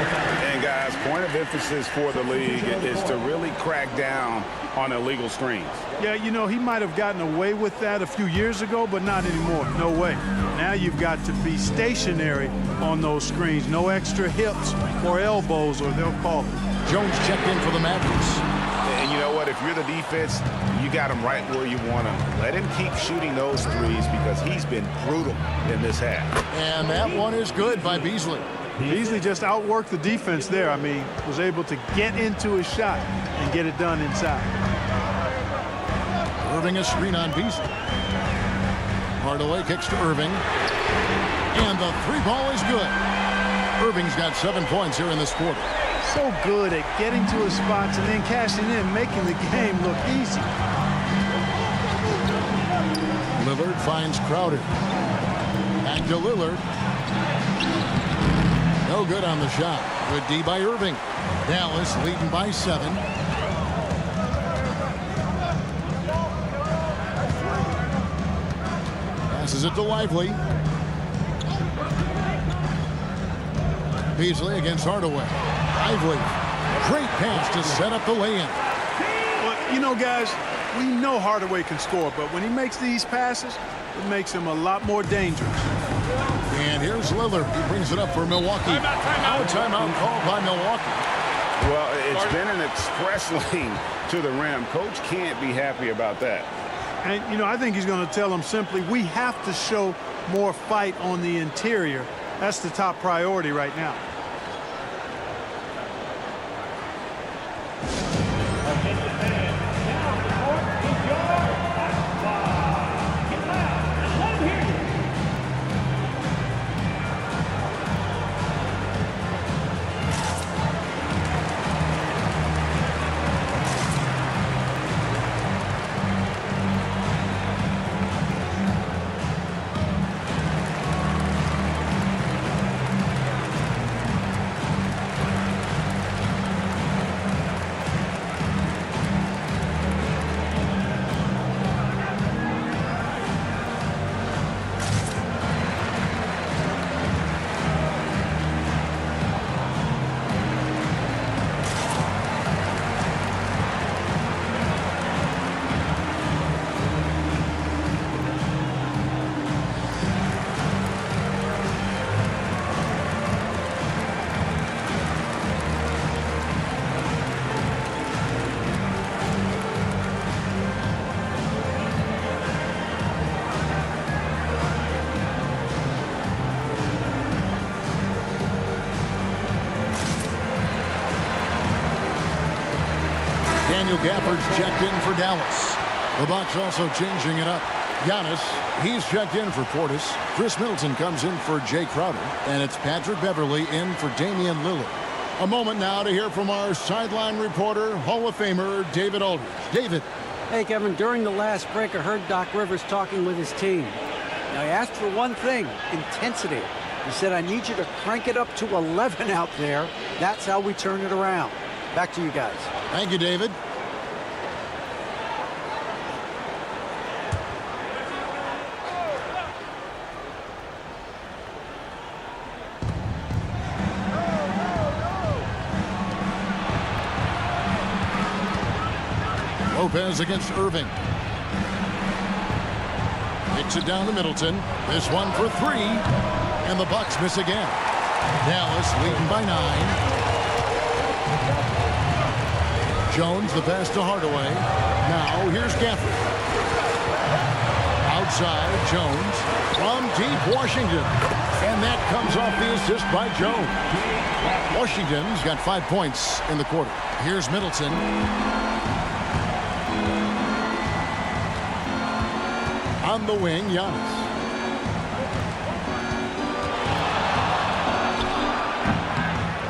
And, guys, point of emphasis for the league is to really crack down on illegal screens. Yeah, you know, he might have gotten away with that a few years ago, but not anymore. No way. Now you've got to be stationary on those screens. No extra hips or elbows, or they'll call it. Jones checked in for the Mavericks. And you know what? If you're the defense, you got him right where you want him. Let him keep shooting those threes because he's been brutal in this half. And that one is good by Beasley. Beasley just outworked the defense there. I mean, was able to get into his shot and get it done inside. Irving a screen on Beasley. Hardaway kicks to Irving. And the 3-ball is good. Irving's got 7 points here in this quarter. So good at getting to his spots and then cashing in, making the game look easy. Lillard finds Crowder. Back to Lillard. No good on the shot. Good D by Irving. Dallas leading by 7. Passes it to Lively. Beasley against Hardaway. Lively. Great pass to set up the lay-in. Well, you know, guys, we know Hardaway can score, but when he makes these passes, it makes him a lot more dangerous. And here's Lillard. He brings it up for Milwaukee. Now a timeout called by Milwaukee. Well, it's been an express lane to the rim. Coach can't be happy about that. And, you know, I think he's going to tell them simply, we have to show more fight on the interior. That's the top priority right now. Daniel Gafford's checked in for Dallas. The Bucks also changing it up. Giannis, he's checked in for Portis. Chris Middleton comes in for Jay Crowder. And it's Patrick Beverley in for Damian Lillard. A moment now to hear from our sideline reporter, Hall of Famer David Aldridge. David. Hey, Kevin, during the last break, I heard Doc Rivers talking with his team. Now, he asked for one thing, intensity. He said, I need you to crank it up to 11 out there. That's how we turn it around. Back to you guys. Thank you, David. Lopez against Irving. Kicks it down to Middleton. This one for three. And the Bucks miss again. Dallas leading by 9. Jones, the pass to Hardaway. Now here's Gafford. Outside, Jones. From deep, Washington. And that comes off the assist by Jones. Washington's got 5 points in the quarter. Here's Middleton. On the wing, Giannis.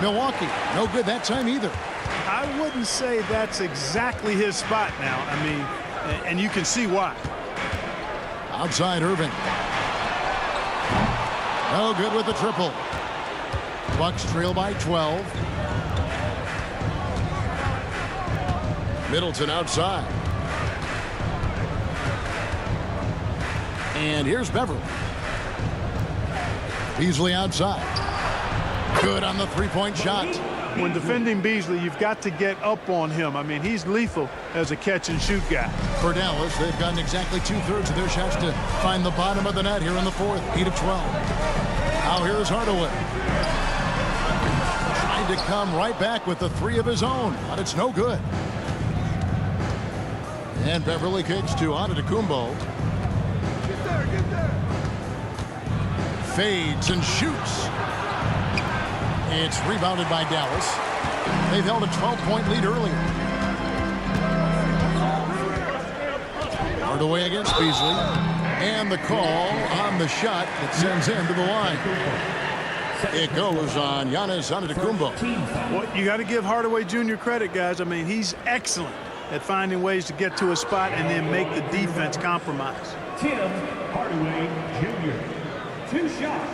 Milwaukee, no good that time either. I wouldn't say that's exactly his spot now. I mean, and you can see why. Outside, Irving. No good with the triple. Bucks trail by 12. Middleton outside. And here's Beverly. Beasley outside. Good on the three-point shot. When defending Beasley, you've got to get up on him. I mean, he's lethal as a catch-and-shoot guy. For Dallas, they've gotten exactly 2/3 of their shots to find the bottom of the net here in the fourth. 8 of 12. Now here's Hardaway. Trying to come right back with the 3 of his own, but it's no good. And Beverly kicks to Antetokounmpo. Fades and shoots. It's rebounded by Dallas. They've held a 12-point lead earlier. Hardaway against Beasley. And the call on the shot that sends him to the line. It goes on Giannis Antetokounmpo. Well, you got to give Hardaway Jr. credit, guys. I mean, he's excellent at finding ways to get to a spot and then make the defense compromise. Tim Hardaway Jr. 2 shots.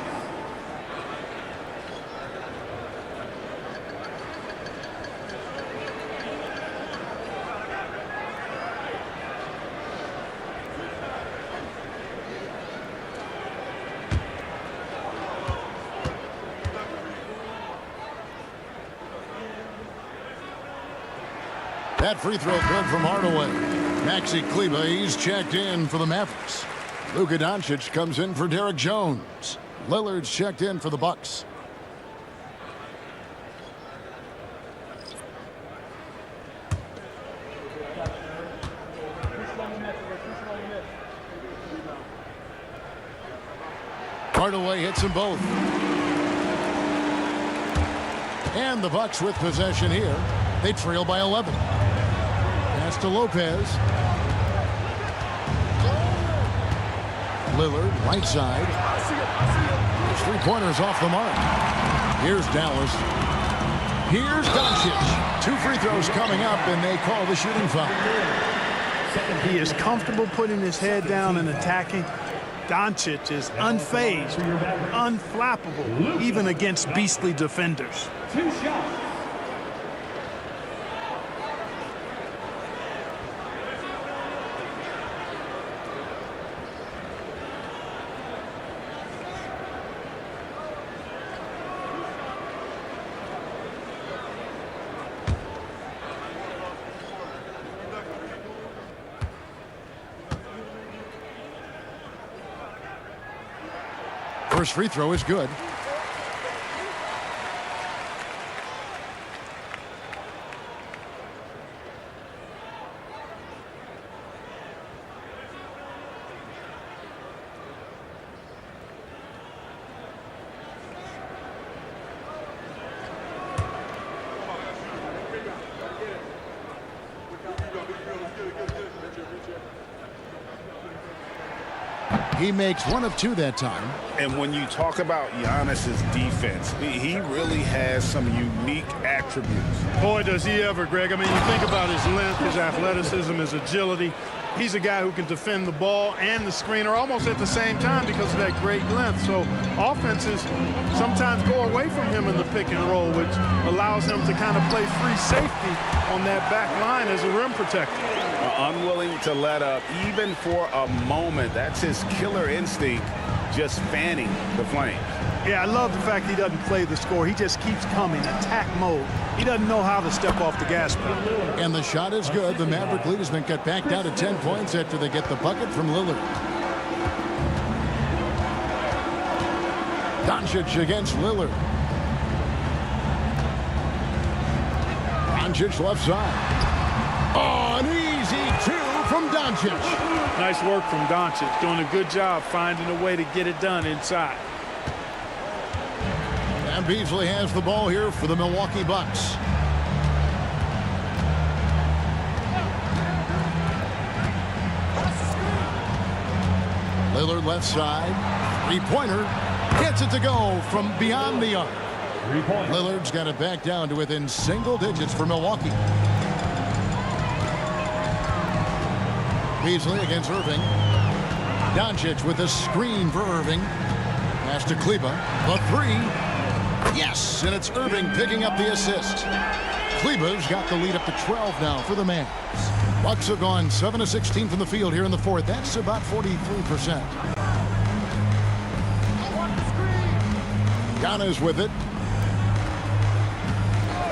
That free throw good from Hardaway. Maxi Kleber, he's checked in for the Mavericks. Luka Doncic comes in for Derek Jones. Lillard's checked in for the Bucks. Hardaway hits them both. And the Bucks with possession here. They trail by 11. Pass to Lopez. Lillard, right side. His three-pointers off the mark. Here's Dallas. Here's Doncic. 2 free throws coming up, and they call the shooting foul. He is comfortable putting his head down and attacking. Doncic is unfazed, unflappable, even against beastly defenders. 2 shots. First free throw is good. He makes one of two that time. And when you talk about Giannis's defense, he really has some unique attributes. Boy, does he ever, Greg. I mean, you think about his length, his athleticism, his agility. He's a guy who can defend the ball and the screener almost at the same time because of that great length. So offenses sometimes go away from him in the pick and roll, which allows him to kind of play free safety on that back line as a rim protector. Unwilling to let up even for a moment. That's his killer instinct, just fanning the flames. Yeah, I love the fact he doesn't play the score. He just keeps coming, attack mode. He doesn't know how to step off the gas pedal. And the shot is good. The Maverick lead has been cut back down to 10 points after they get the bucket from Lillard. Doncic against Lillard. Doncic left side. Oh, an easy two from Doncic. Nice work from Doncic, doing a good job finding a way to get it done inside. And Beasley has the ball here for the Milwaukee Bucks. Lillard left side. Three-pointer. Gets it to go from beyond the arc. Lillard's got it back down to within single digits for Milwaukee. Beasley against Irving. Doncic with a screen for Irving. Pass to Kleba. The three. Yes, and it's Irving picking up the assist. Kleba's got the lead up to 12 now for the Mavs. Bucks have gone 7 of 16 from the field here in the fourth. That's about 43%. Giannis with it.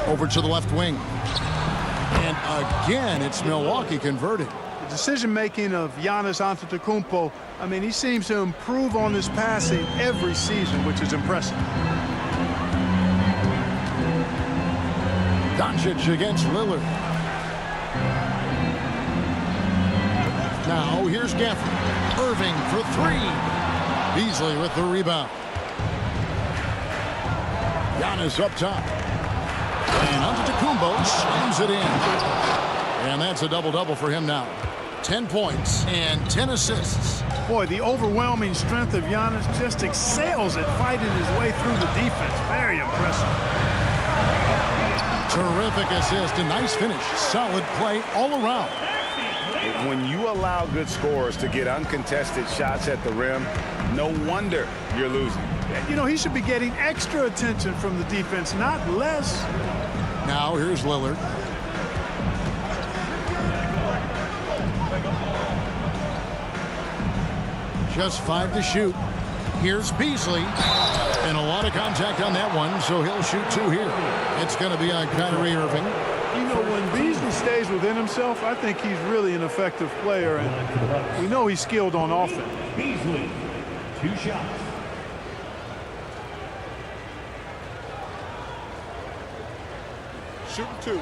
Over to the left wing. And again, it's Milwaukee converted. The decision-making of Giannis Antetokounmpo, I mean, he seems to improve on his passing every season, which is impressive. Doncic against Lillard. Now here's Gafford. Irving for three. Beasley with the rebound. Giannis up top. And Antetokounmpo slams it in. And that's a double-double for him now. 10 points and 10 assists. Boy, the overwhelming strength of Giannis just excels at fighting his way through the defense. Very impressive. Terrific assist. A nice finish. Solid play all around. When you allow good scorers to get uncontested shots at the rim, no wonder you're losing. You know, he should be getting extra attention from the defense, not less. Now here's Lillard. Just 5 to shoot. Here's Beasley. And a lot of contact on that one, so he'll shoot 2 here. It's going to be on Kyrie Irving. You know, when Beasley stays within himself, I think he's really an effective player, and we know he's skilled on offense. Beasley, 2 shots. Shooting 2.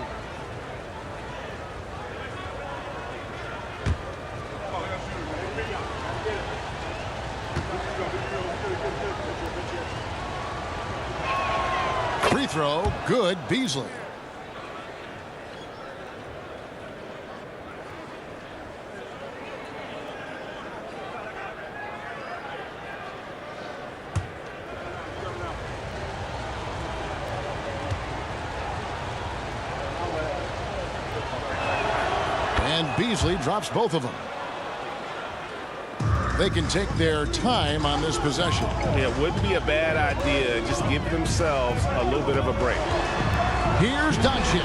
Free throw, good, Beasley. And Beasley drops both of them. They can take their time on this possession. It wouldn't be a bad idea. Just give themselves a little bit of a break. Here's Doncic.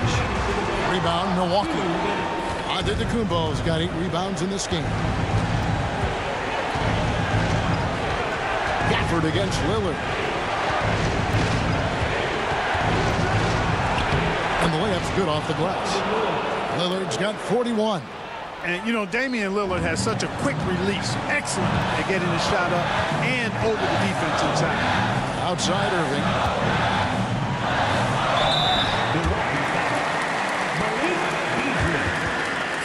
Rebound, Milwaukee. Antetokounmpo's got 8 rebounds in this game. Gafford against Lillard. And the layup's good off the glass. Lillard's got 41. And, you know, Damian Lillard has such a quick release. Excellent at getting the shot up and over the defense inside. Outside Irving.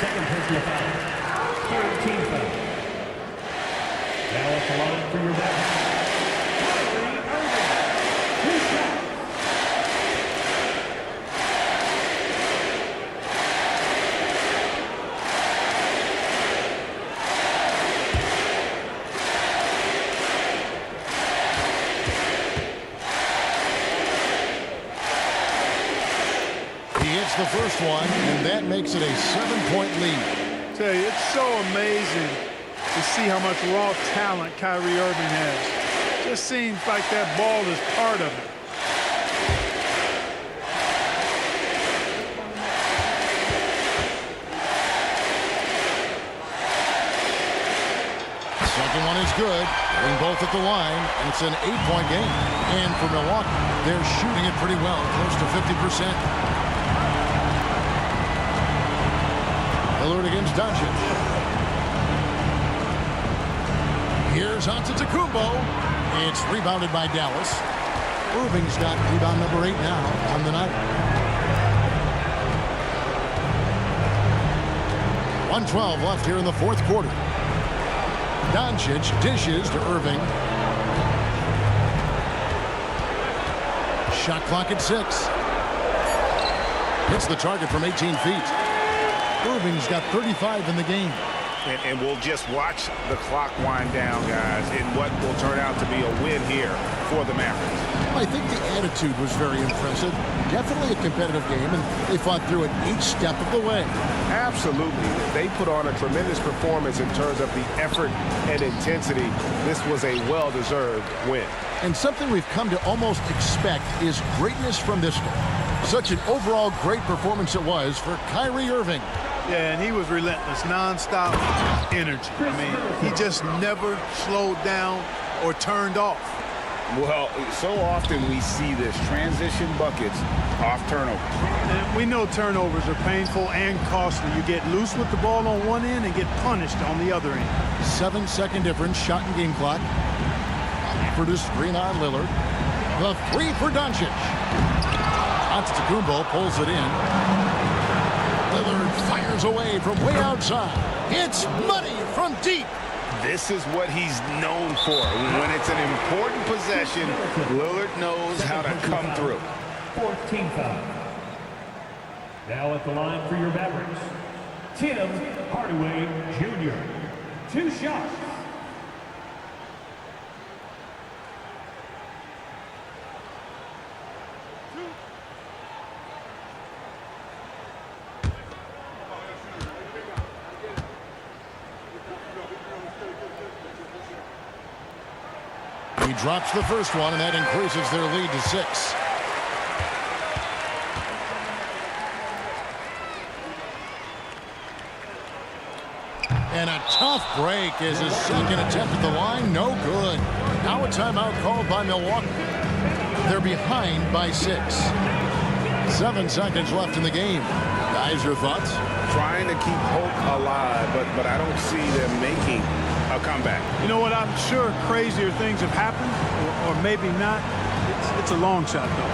Second personal foul. Third team foul. Now at the line for your back. first one, and that makes it a 7-point lead. Tell you, it's so amazing to see how much raw talent Kyrie Irving has. Just seems like that ball is part of it. Second one is good. Getting both at the line, and it's an 8-point game. And for Milwaukee, they're shooting it pretty well, close to 50%. Lillard against Doncic. Here's Antetokounmpo. It's rebounded by Dallas. Irving's got rebound number 8 now on the night. 1:12 left here in the fourth quarter. Doncic dishes to Irving. Shot clock at 6. Hits the target from 18 feet. Irving's got 35 in the game. And we'll just watch the clock wind down, guys, in what will turn out to be a win here for the Mavericks. I think the attitude was very impressive. Definitely a competitive game, and they fought through it each step of the way. Absolutely. They put on a tremendous performance in terms of the effort and intensity. This was a well-deserved win. And something we've come to almost expect is greatness from this one. Such an overall great performance it was for Kyrie Irving. Yeah, and he was relentless, nonstop energy. I mean, he just never slowed down or turned off. Well, so often we see this transition buckets off turnovers. And we know turnovers are painful and costly. You get loose with the ball on one end and get punished on the other end. 7-second difference, shot and game clock. Produced screen on Lillard. The 3 for Doncic. Antetokounmpo pulls it in. Lillard fires away from way outside. It's money from deep. This is what he's known for. When it's an important possession, Lillard knows how to come through. 14 foul. Now at the line for your Mavericks, Tim Hardaway Jr. 2 shots. He drops the first one, and that increases their lead to 6. And a tough break is his second attempt at the line. No good. Now a timeout called by Milwaukee. They're behind by 6. 7 seconds left in the game. Guys, your thoughts? Trying to keep hope alive, but I don't see them making a comeback. You know what? I'm sure crazier things have happened, or maybe not. It's a long shot, though.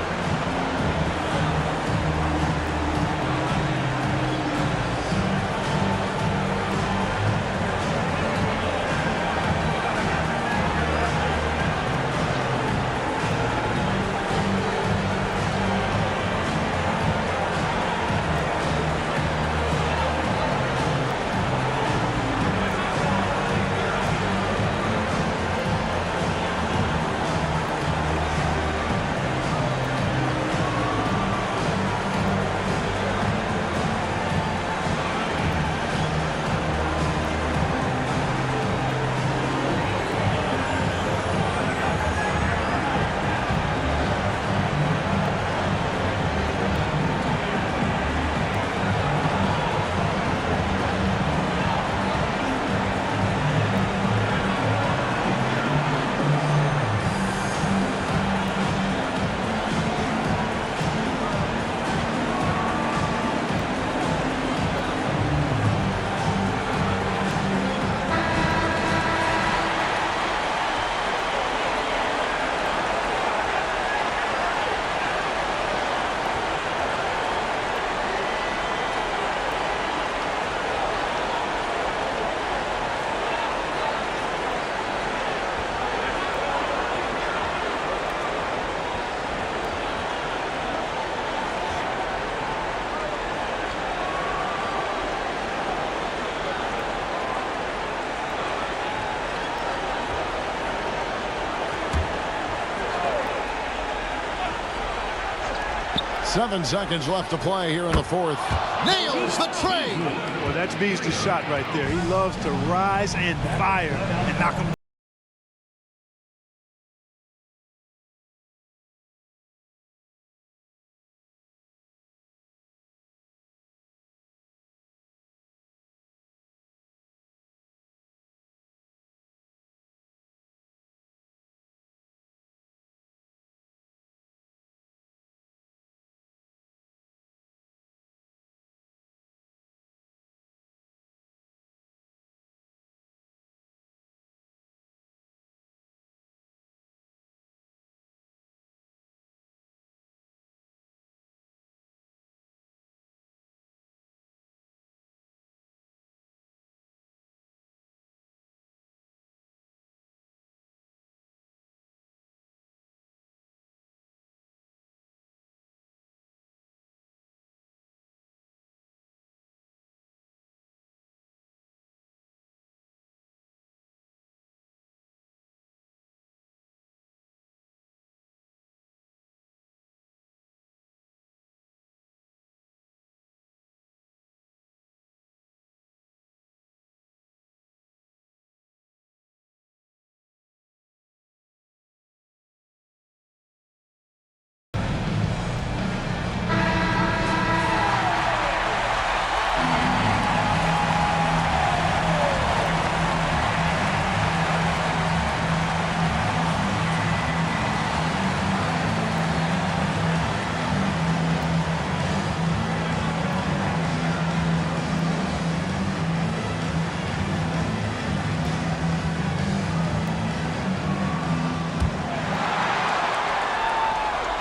7 seconds left to play here in the fourth. Nails the trade. Well, that's Beasley's shot right there. He loves to rise and fire and knock him.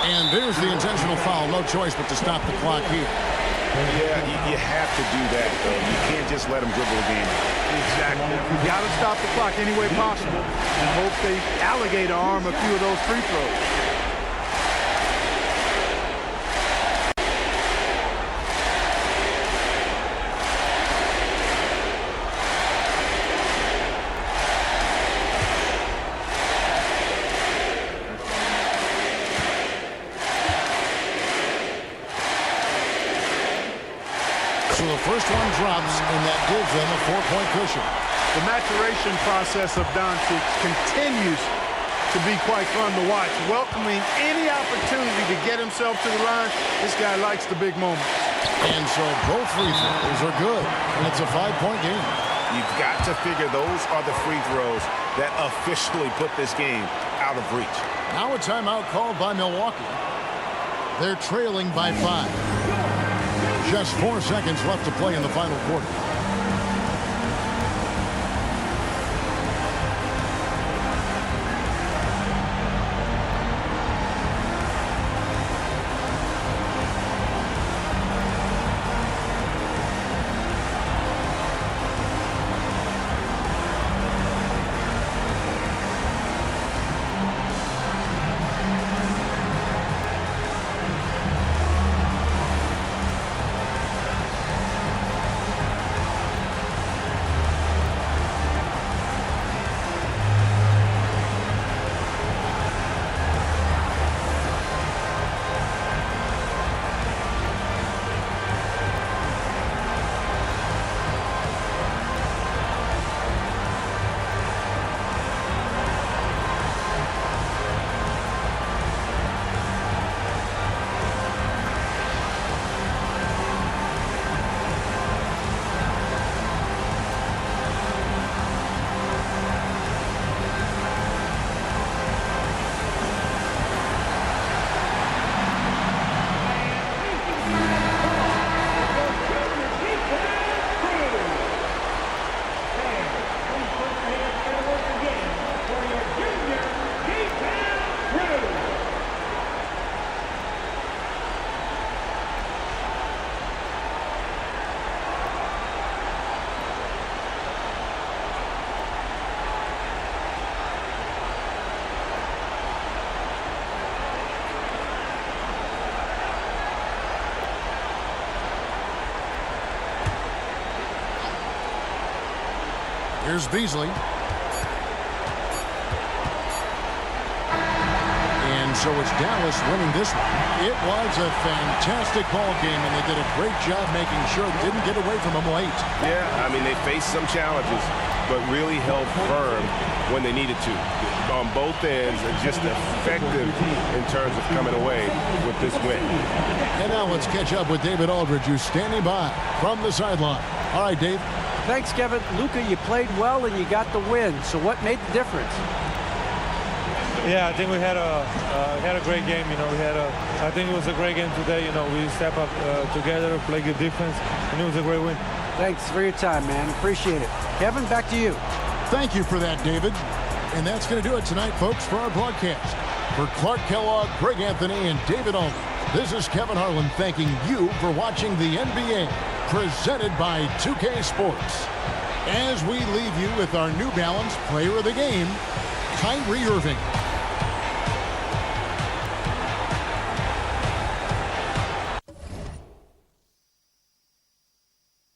And there's the intentional foul. No choice but to stop the clock here. Yeah, you have to do that, though. You can't just let them dribble the game. Exactly. You got to stop the clock any way possible and hope they alligator arm a few of those free throws. So the first one drops, and that gives them a 4-point cushion. The maturation process of Doncic continues to be quite fun to watch. Welcoming any opportunity to get himself to the line, this guy likes the big moments. And so both free throws are good, and it's a 5-point game. You've got to figure those are the free throws that officially put this game out of reach. Now a timeout called by Milwaukee. They're trailing by 5. Just 4 seconds left to play in the final quarter. Here's Beasley. And And so it's Dallas winning this one. It was a fantastic ball game, and they did a great job making sure it didn't get away from them late. Yeah, I mean, they faced some challenges, but really held firm when they needed to. On both ends, and just effective in terms of coming away with this win. And now let's catch up with David Aldridge, who's standing by from the sideline. All right, Dave. Thanks, Kevin. Luka, you played well and you got the win. So what made the difference? Yeah, I think we had a great game. You know, I think it was a great game today. You know, we step up together, play good defense, and it was a great win. Thanks for your time, man. Appreciate it. Kevin, back to you. Thank you for that, David. And that's going to do it tonight, folks, for our broadcast. For Clark Kellogg, Greg Anthony, and David Aldridge, this is Kevin Harlan thanking you for watching the NBA, presented by 2K Sports. As we leave you with our New Balance Player of the Game, Kyrie Irving.